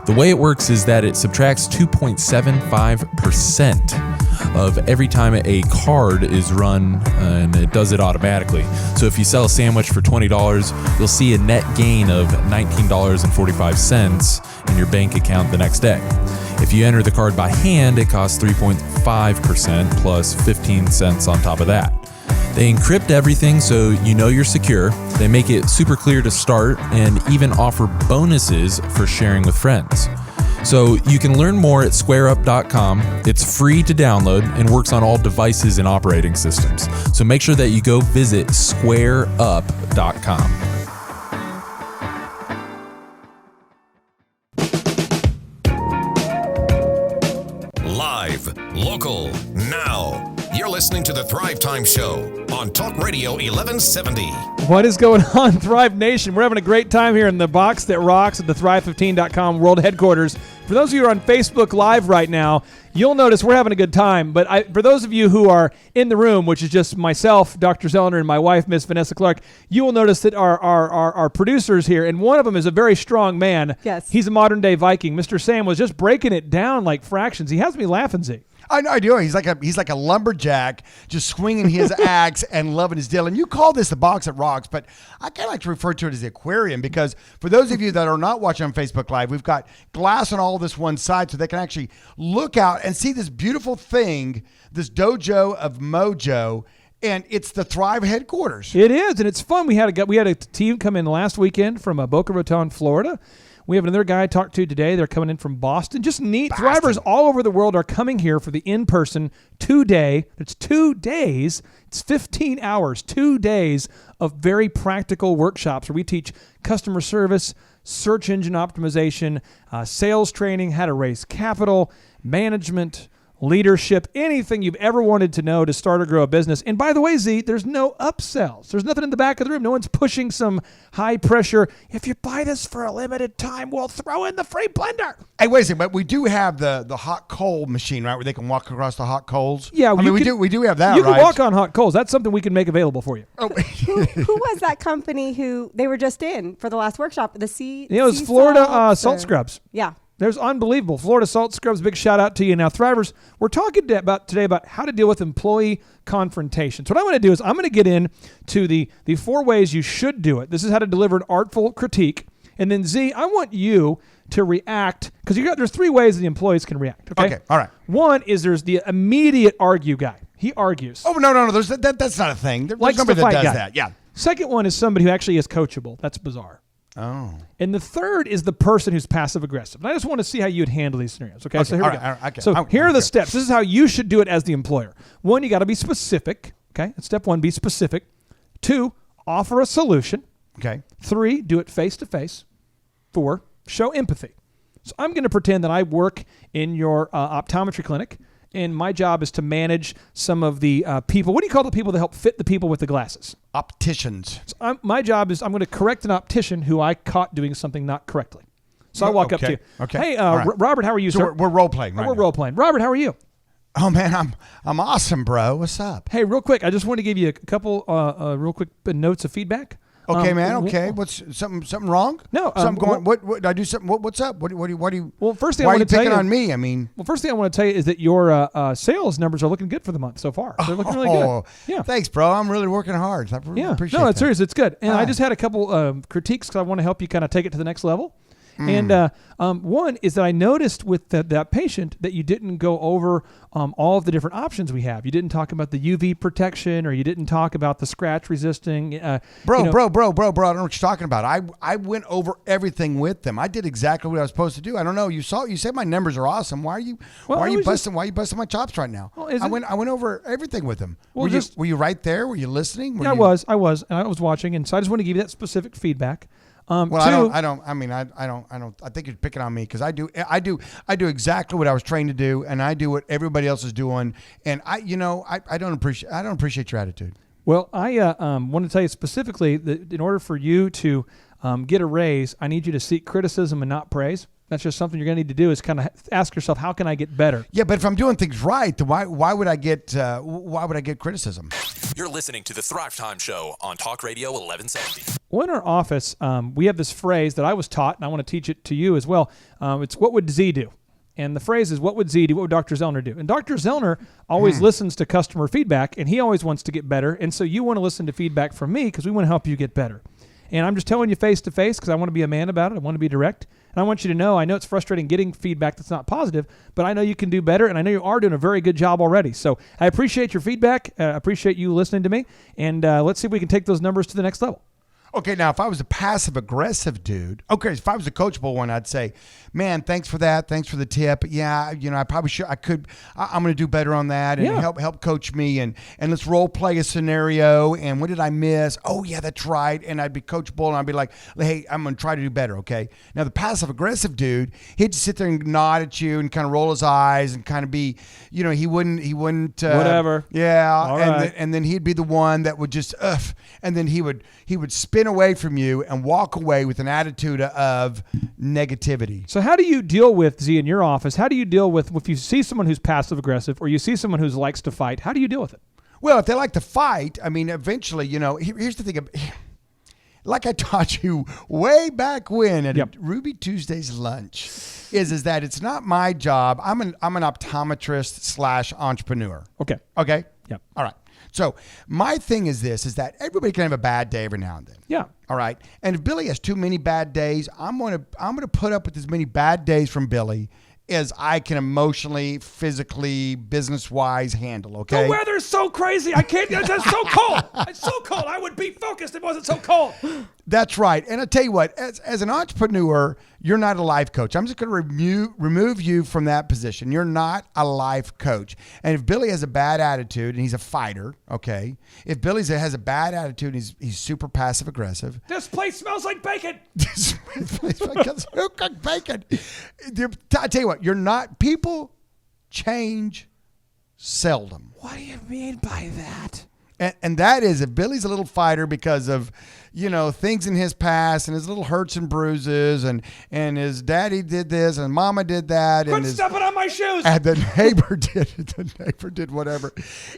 The way it works is that it subtracts 2.75% of every time a card is run, and it does it automatically. So if you sell a sandwich for $20, you'll see a net gain of $19.45 in your bank account the next day. If you enter the card by hand, it costs 3.5% plus 15 cents on top of that. They encrypt everything so you know you're secure. They make it super clear to start and even offer bonuses for sharing with friends. So you can learn more at squareup.com. It's free to download and works on all devices and operating systems. So make sure that you go visit squareup.com. Live, local, now. You're listening to the Thrive Time Show on Talk Radio 1170. What is going on, Thrive Nation? We're having a great time here in the box that rocks at the Thrive15.com world headquarters. For those of you who are on Facebook Live right now, you'll notice we're having a good time. But for those of you who are in the room, which is just myself, Dr. Zellner, and my wife, Miss Vanessa Clark, you will notice that our producers here, and one of them is a very strong man. Yes. He's a modern-day Viking. Mr. Sam was just breaking it down like fractions. He has me laughing, Z. I do. He's like a lumberjack, just swinging his axe and loving his deal. And you call this the box that rocks, but I kind of like to refer to it as the aquarium, because for those of you that are not watching on Facebook Live, we've got glass on all this one side so they can actually look out and see this beautiful thing, this dojo of mojo. And it's the Thrive headquarters. It is, and it's fun. We had a team come in last weekend from Boca Raton, Florida. We have another guy I talked to today. They're coming in from Boston. Just neat. Thrivers all over the world are coming here for the in-person 2-day. It's 2 days. It's 15 hours, 2 days of very practical workshops where we teach customer service, search engine optimization, sales training, how to raise capital, management, leadership, anything you've ever wanted to know to start or grow a business. And by the way, Z, there's no upsells. There's nothing in the back of the room. No one's pushing some high pressure. If you buy this for a limited time, we'll throw in the free blender. Hey, wait a second, but we do have the hot coal machine, right, where they can walk across the hot coals? Yeah, we do have that, You right? can walk on hot coals. That's something we can make available for you. Oh. Who was that company who they were just in for the last workshop? The sea. It was sea Florida salts Salt or- Scrubs. Yeah. There's unbelievable. Florida Salt Scrubs, big shout out to you. Now, Thrivers, we're talking today about how to deal with employee confrontation. So what I'm going to do is I'm going to get into the 4 ways you should do it. This is how to deliver an artful critique. And then Z, I want you to react, because there's 3 ways the employees can react. Okay, all right. One is there's the immediate argue guy. He argues. Oh, no. That's not a thing. There's Likes somebody to that fight does guy. that. Yeah. Second one is somebody who actually is coachable. That's bizarre. Oh. And the third is the person who's passive aggressive. And I just want to see how you'd handle these scenarios. Okay, so here we go. all right, okay. So here are the steps. This is how you should do it as the employer. 1, you got to be specific. Okay, that's step 1, be specific. 2, offer a solution. Okay. 3, do it face to face. 4, show empathy. So I'm going to pretend that I work in your optometry clinic, and my job is to manage some of the people. What do you call the people that help fit the people with the glasses? Opticians. So my job is I'm going to correct an optician who I caught doing something not correctly. So I walk up to you. Okay. Hey, All right. Robert, how are you, So sir? we're role playing, right? We're role playing. Robert, how are you? Oh man, I'm awesome, bro. What's up? Hey, real quick, I just want to give you a couple real quick notes of feedback. Okay, man. Okay, what's something wrong? No, something going. What did I do? Something? What's up? What do you? Well, first thing why I are you want to tell picking you on me? I mean, well, first thing I want to tell you is that your sales numbers are looking good for the month so far. They're looking really good. Yeah. Thanks, bro. I'm really working hard. I appreciate No, that. it's serious. It's good. And I Hi. just had a couple critiques because I want to help you kind of take it to the next level. And one is that I noticed with that patient that you didn't go over all of the different options we have. You didn't talk about the UV protection, or you didn't talk about the scratch resisting. Bro, I don't know what you're talking about. I went over everything with them. I did exactly what I was supposed to do. I don't know. You said my numbers are awesome. Why are you busting my chops right now? Well, I went over everything with them. Well, were you right there? Were you listening? I was, and I was watching, and so I just want to give you that specific feedback. Well, I don't. I think you're picking on me because I do exactly what I was trained to do, and I do what everybody else is doing, and I don't appreciate your attitude. Well, I want to tell you specifically that in order for you to get a raise, I need you to seek criticism and not praise. That's just something you're going to need to do is kind of ask yourself, how can I get better? Yeah, but if I'm doing things right, then why would I get criticism? You're listening to the Thrive Time Show on Talk Radio 1170. Well, in our office, we have this phrase that I was taught, and I want to teach it to you as well. It's what would Z do? And the phrase is, what would Z do? What would Dr. Zellner do? And Dr. Zellner always listens to customer feedback, and he always wants to get better. And so you want to listen to feedback from me because we want to help you get better. And I'm just telling you face to face because I want to be a man about it. I want to be direct. And I want you to know, I know it's frustrating getting feedback that's not positive, but I know you can do better, and I know you are doing a very good job already. So I appreciate your feedback. I appreciate you listening to me. And let's see if we can take those numbers to the next level. Okay, now if I was a passive aggressive dude, okay, if I was a coachable one, I'd say, man, thanks for that, thanks for the tip. Yeah, I probably should. I'm going to do better on that, and help coach me, and let's role play a scenario. And what did I miss? Oh yeah, that's right. And I'd be coachable, and I'd be like, hey, I'm going to try to do better. Okay. Now the passive aggressive dude, he'd just sit there and nod at you and kind of roll his eyes and kind of be, he wouldn't. Whatever. Yeah. All right. And then he'd be the one that would just, and then he would spin away from you and walk away with an attitude of negativity. So how do you deal with, Z, in your office? How do you deal with if you see someone who's passive aggressive or you see someone who likes to fight? How do you deal with it? Well, if they like to fight, I mean, eventually, here's the thing. Like I taught you way back when at Ruby Tuesday's lunch, is that it's not my job. I'm an optometrist / entrepreneur. Okay. Yep. All right. So my thing is that everybody can have a bad day every now and then. Yeah. All right. And if Billy has too many bad days, I'm gonna put up with as many bad days from Billy as I can emotionally, physically, business-wise handle, okay? The weather's so crazy. I can't. It's so cold. It's so cold. I would be focused if it wasn't so cold. That's right. And I tell you what, as an entrepreneur, you're not a life coach. I'm just going to remove you from that position. You're not a life coach. And if Billy has a bad attitude and he's a fighter, okay? If Billy has a bad attitude and he's super passive aggressive. This place smells like bacon. This place smells like bacon. I tell you what, people change Seldom. What do you mean by that? And that is if Billy's a little fighter because of, things in his past and his little hurts and bruises and his daddy did this and mama did that. Quit and his, stepping on my shoes. And the neighbor did whatever.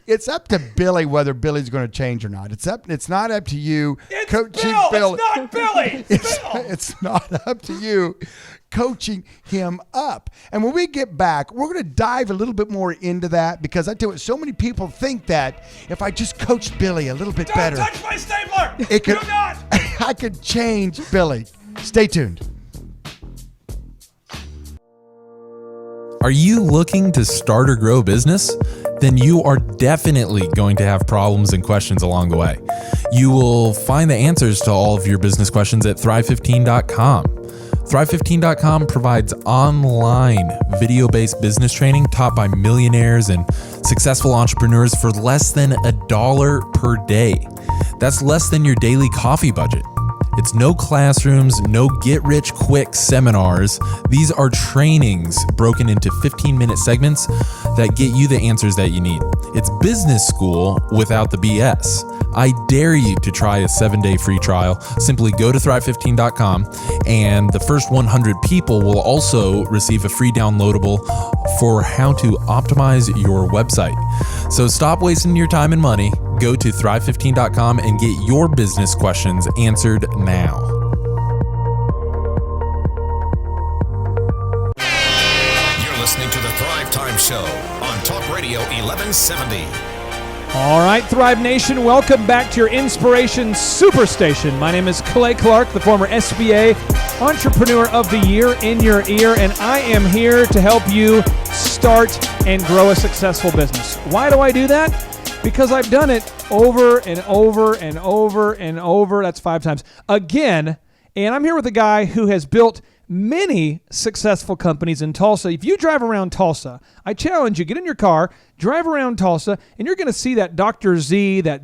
It's up to Billy whether Billy's going to change or not. It's not up to you. It's coaching Bill. It's not Billy. It's Bill. It's not up to you coaching him up. And when we get back, we're going to dive a little bit more into that because I tell you what, so many people think that if I just coach Billy a little bit better. Don't touch my stapler. It could, Do not. I could change Billy. Stay tuned. Are you looking to start or grow a business? Then you are definitely going to have problems and questions along the way. You will find the answers to all of your business questions at thrive15.com. Thrive15.com provides online video-based business training taught by millionaires and successful entrepreneurs for less than $1 per day. That's less than your daily coffee budget. It's no classrooms, no get-rich-quick seminars. These are trainings broken into 15-minute segments that get you the answers that you need. It's business school without the BS. I dare you to try a 7-day free trial. Simply go to thrive15.com, and the first 100 people will also receive a free downloadable for how to optimize your website. So stop wasting your time and money. Go to thrive15.com and get your business questions answered now. You're listening to the Thrive Time Show on Talk Radio 1170. All right, Thrive Nation, welcome back to your Inspiration Superstation. My name is Clay Clark, the former SBA Entrepreneur of the Year in your ear, and I am here to help you start and grow a successful business. Why do I do that? Because I've done it over and over and over and over. That's 5 times. Again, and I'm here with a guy who has built many successful companies in Tulsa. If you drive around Tulsa, I challenge you, get in your car, drive around Tulsa, and you're going to see that Dr. Z, that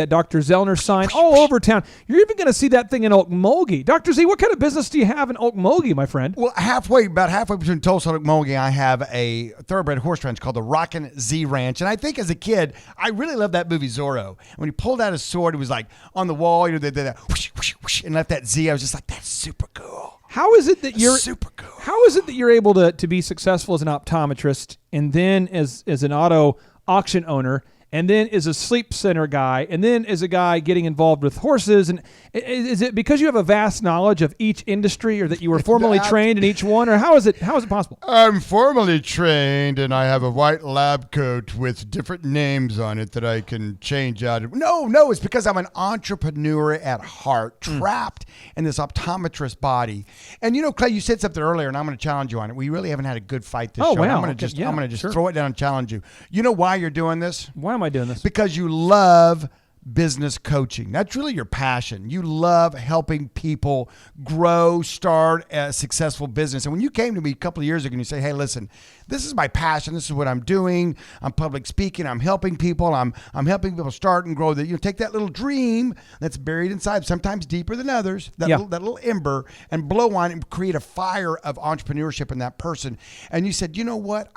Dr. Zellner sign all over town. You're even going to see that thing in Okmulgee. Dr. Z, what kind of business do you have in Okmulgee, my friend? Well, about halfway between Tulsa and Okmulgee, I have a thoroughbred horse ranch called the Rockin' Z Ranch. And I think as a kid, I really loved that movie Zorro. When he pulled out his sword, it was like on the wall, they did that whoosh, whoosh, whoosh, and left that Z. I was just like, that's super cool. How is it that you're super cool? How is it that you're able to be successful as an optometrist and then as an auto auction owner and then as a sleep center guy and then as a guy getting involved with horses? And is it because you have a vast knowledge of each industry or that you were formally trained in each one, or how is it possible? I'm formally trained and I have a white lab coat with different names on it that I can change out. No, it's because I'm an entrepreneur at heart, trapped in this optometrist body. And Clay, you said something earlier and I'm going to challenge you on it. We really haven't had a good fight this show. Wow. I'm going to just throw it down and challenge you. You know why you're doing this? Why am I doing this? Because you love business coaching. That's really your passion. You love helping people grow, start a successful business. And when you came to me a couple of years ago and you say, hey, listen, this is my passion. This is what I'm doing. I'm public speaking. I'm helping people. I'm helping people start and grow. Take that little dream that's buried inside, sometimes deeper than others, that little ember, and blow on it and create a fire of entrepreneurship in that person. And you said, you know what?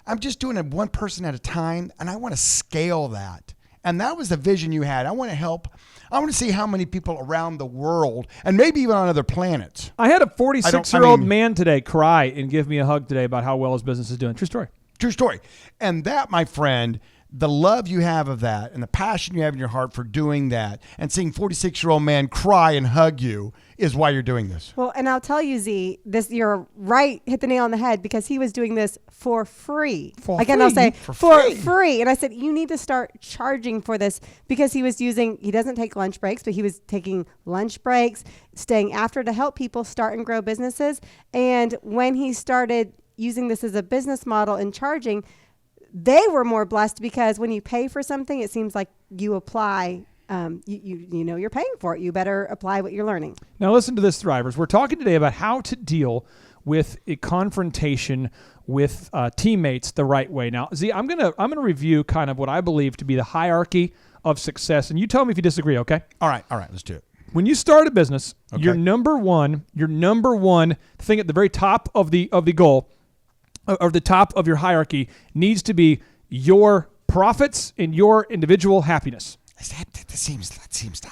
I'm just doing it one person at a time, and I want to scale that. And that was the vision you had. I want to help. I want to see how many people around the world, and maybe even on other planets. I had a 46-year-old man today cry and give me a hug today about how well his business is doing. True story. True story. And that, my friend, the love you have of that and the passion you have in your heart for doing that and seeing 46-year-old man cry and hug you is why you're doing this. Well, and I'll tell you, Z, you're right, hit the nail on the head, because he was doing this for free. I'll say for free. And I said, you need to start charging for this, because he doesn't take lunch breaks, but he was taking lunch breaks, staying after to help people start and grow businesses. And when he started using this as a business model and charging, they were more blessed, because when you pay for something, it seems like you apply. You're paying for it. You better apply what you're learning. Now listen to this, Thrivers. We're talking today about how to deal with a confrontation with teammates the right way. Now, Z, I'm gonna review kind of what I believe to be the hierarchy of success, and you tell me if you disagree. Okay? All right. Let's do it. When you start a business, your number one thing at the very top of the goal, or the top of your hierarchy, needs to be your profits and your individual happiness. That seems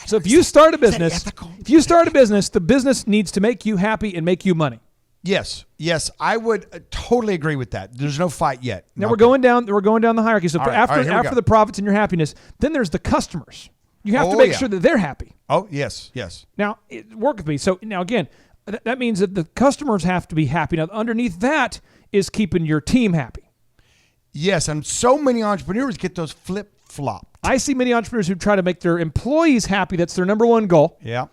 So if you start a that business, ethical? the business needs to make you happy and make you money. Yes, I would totally agree with that. There's no fight yet. Now we're going down the hierarchy. So All right, after here we go. the profits and your happiness, then there's the customers. You have to make sure that they're happy. Oh, yes. Now, work with me. So now again, that means that the customers have to be happy. Now, underneath that is keeping your team happy. Yes, and so many entrepreneurs get those flip-flopped. I see many entrepreneurs who try to make their employees happy. That's their number one goal. Yeah.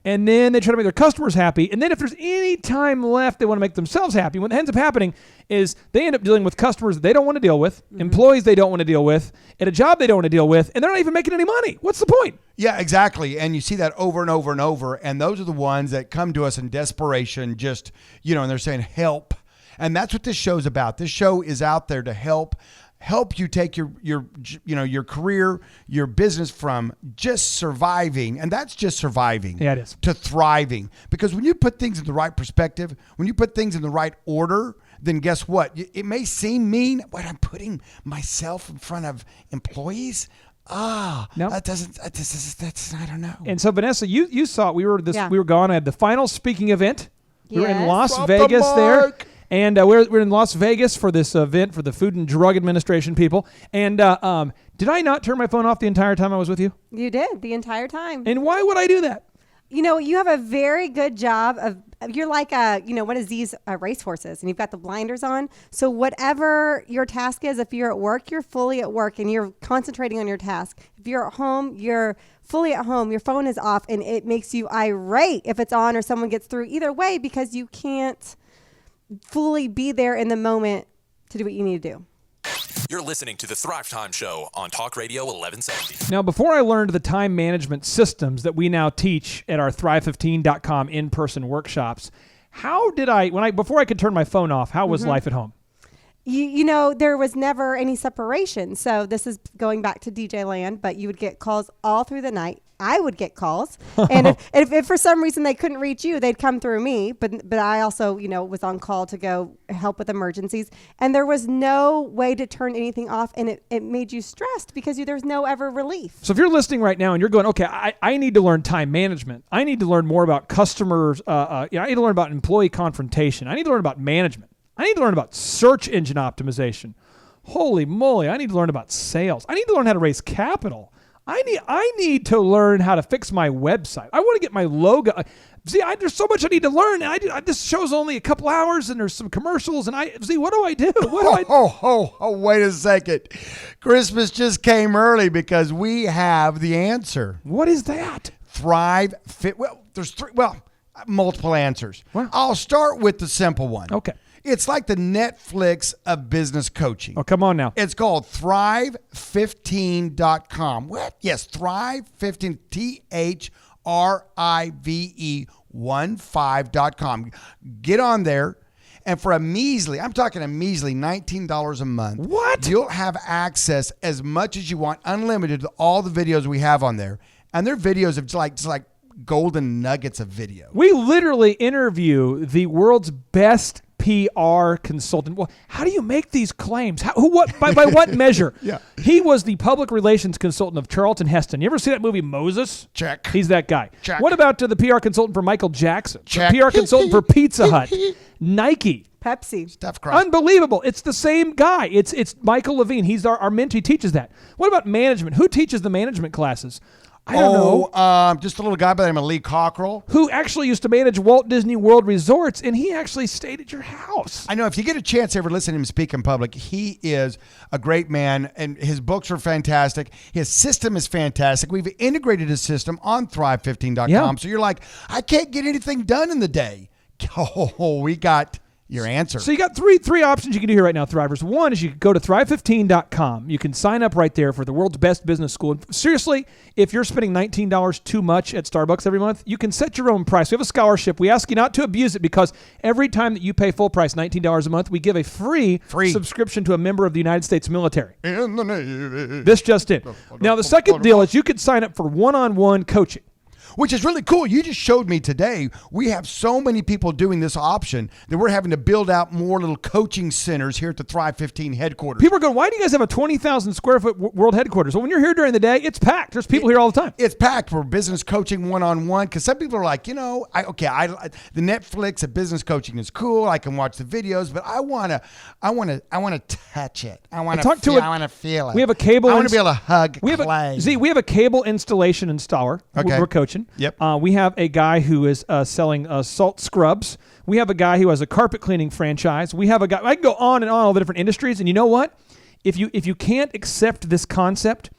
And then they try to make their customers happy. And then if there's any time left, they want to make themselves happy. What ends up happening is they end up dealing with customers that they don't want to deal with, employees they don't want to deal with, at a job they don't want to deal with, and they're not even making any money. What's the point? Yeah, exactly. And you see that over and over and over. And those are the ones that come to us in desperation, just, and they're saying, help. And that's what this show's about. This show is out there to help you take your career, your business from just surviving, and that's just surviving, Yeah, it is. to thriving. Because when you put things in the right perspective, when you put things in the right order, then guess what? It may seem mean, but I'm putting myself in front of employees. No. That doesn't. That's I don't know. And so, Vanessa, you saw it. We were gone. I had the final speaking event. We were in Yes. Las Drop the Vegas there. mark. And we're in Las Vegas for this event for the Food and Drug Administration people. And did I not turn my phone off the entire time I was with you? You did the entire time. And why would I do that? You have a very good job of, you're like one of these racehorses, and you've got the blinders on. So whatever your task is, if you're at work, you're fully at work and you're concentrating on your task. If you're at home, you're fully at home. Your phone is off, and it makes you irate if it's on or someone gets through. Either way, because you can't fully be there in the moment to do what you need to do. You're listening to the Thrive Time Show on Talk Radio 1170. Now, before I learned the time management systems that we now teach at our Thrive15.com in-person workshops, how did before I could turn my phone off, how was life at home? There was never any separation. So this is going back to DJ land, but you would get calls all through the night. I would get calls. And if for some reason they couldn't reach you, they'd come through me. But I also, was on call to go help with emergencies. And there was no way to turn anything off. And it made you stressed because there's no ever relief. So if you're listening right now and you're going, okay, I need to learn time management. I need to learn more about customers. I need to learn about employee confrontation. I need to learn about management. I need to learn about search engine optimization. Holy moly, I need to learn about sales. I need to learn how to raise capital. I need to learn how to fix my website. I want to get my logo. See, there's so much I need to learn. This show's only a couple hours, and there's some commercials. And what do I do? Wait a second. Christmas just came early because we have the answer. What is that? Thrive Fit. Well, there's multiple answers. Wow. I'll start with the simple one. Okay. It's like the Netflix of business coaching. Oh, come on now. It's called Thrive15.com. What? Yes, Thrive15, THRIVE15.com. Get on there, and for a measly $19 a month. What? You'll have access as much as you want, unlimited, to all the videos we have on there. And they're videos of just like golden nuggets of video. We literally interview the world's best PR consultant. Well, how do you make these claims? By what measure? Yeah. He was the public relations consultant of Charlton Heston. You ever see that movie Moses? Check. He's that guy. Check. What about the PR consultant for Michael Jackson? Check. The PR consultant for Pizza Hut, Nike. Pepsi. Steph Cross. Unbelievable. It's the same guy. It's Michael Levine. He's our mentee, teaches that. What about management? Who teaches the management classes? I don't know. Just a little guy by the name of Lee Cockrell. Who actually used to manage Walt Disney World Resorts, and he actually stayed at your house. I know if you get a chance to ever listen to him speak in public, he is a great man, and his books are fantastic. His system is fantastic. We've integrated his system on Thrive15.com. Yeah. So you're like, I can't get anything done in the day. Oh, we got your answer. So you got three options you can do here right now, Thrivers. One is you can go to Thrive15.com. You can sign up right there for the world's best business school. And seriously, if you're spending $19 too much at Starbucks every month, you can set your own price. We have a scholarship. We ask you not to abuse it because every time that you pay full price, $19 a month, we give a free subscription to a member of the United States military. In the Navy. This just in. Now, the second deal is you could sign up for one-on-one coaching. which is really cool. You just showed me today. We have so many people doing this option that we're having to build out more little coaching centers here at the Thrive 15 headquarters. People are going, why do you guys have a 20,000 square foot world headquarters? Well, when you're here during the day, it's packed. There's people here all the time. It's packed for business coaching one-on-one because some people are like, the Netflix of business coaching is cool. I can watch the videos, but I want to touch it. I want to feel it. We have a cable. I want to be able to hug we have a cable installation installer. Okay. We're coaching. Yep. We have a guy who is selling salt scrubs. We have a guy who has a carpet cleaning franchise. We have a guy. I can go on and on all the different industries. And you know what? If you can't accept this concept,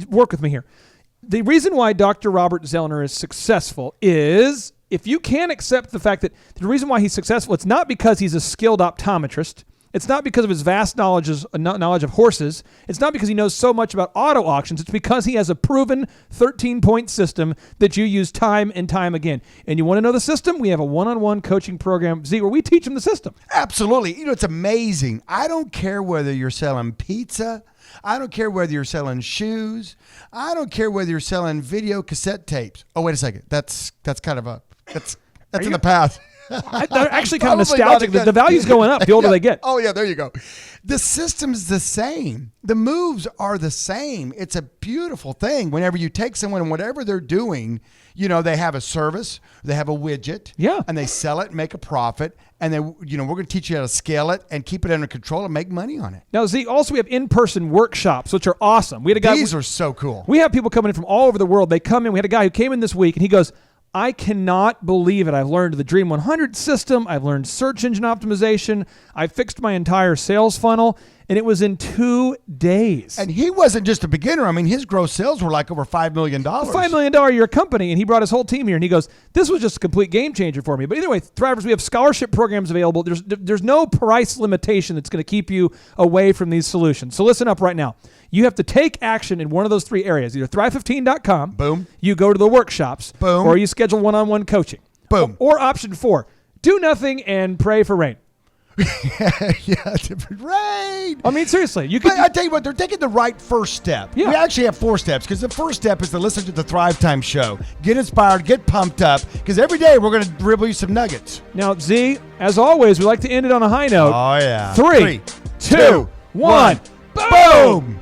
work with me here. The reason why Dr. Robert Zellner is successful is if you can't accept the fact that the reason why he's successful, it's not because he's a skilled optometrist. It's not because of his vast knowledge of horses. It's not because he knows so much about auto auctions. It's because he has a proven 13-point system that you use time and time again. And you want to know the system? We have a one-on-one coaching program, Z, where we teach him the system. Absolutely. It's amazing. I don't care whether you're selling pizza. I don't care whether you're selling shoes. I don't care whether you're selling video cassette tapes. Oh, wait a second. That's kind of that's in the past. They're actually kind of nostalgic. The value's going up the older they get. Oh, yeah, there you go. The system's the same. The moves are the same. It's a beautiful thing. Whenever you take someone and whatever they're doing, they have a service, they have a widget, and they sell it and make a profit. And then, we're going to teach you how to scale it and keep it under control and make money on it. Now, Z, also we have in-person workshops, which are awesome. We had a guy. These are so cool. We have people coming in from all over the world. They come in. We had a guy who came in this week, and he goes, I cannot believe it. I've learned the Dream 100 system. I've learned search engine optimization. I fixed my entire sales funnel, and it was in 2 days. And he wasn't just a beginner. I mean, his gross sales were like over $5 million. A $5 million a year company, and he brought his whole team here, and he goes, this was just a complete game changer for me. But either way, Thrivers, we have scholarship programs available. There's no price limitation that's going to keep you away from these solutions. So listen up right now. You have to take action in one of those 3 areas, either thrive15.com. Boom. You go to the workshops. Boom. Or you schedule one-on-one coaching. Boom. Or option 4, do nothing and pray for rain. Rain. I mean, seriously. You can. I tell you what, they're taking the right first step. Yeah. We actually have 4 steps because the first step is to listen to the Thrive Time show. Get inspired, get pumped up because every day we're going to dribble you some nuggets. Now, Z, as always, we like to end it on a high note. Oh, yeah. 3, 2, 1. Boom!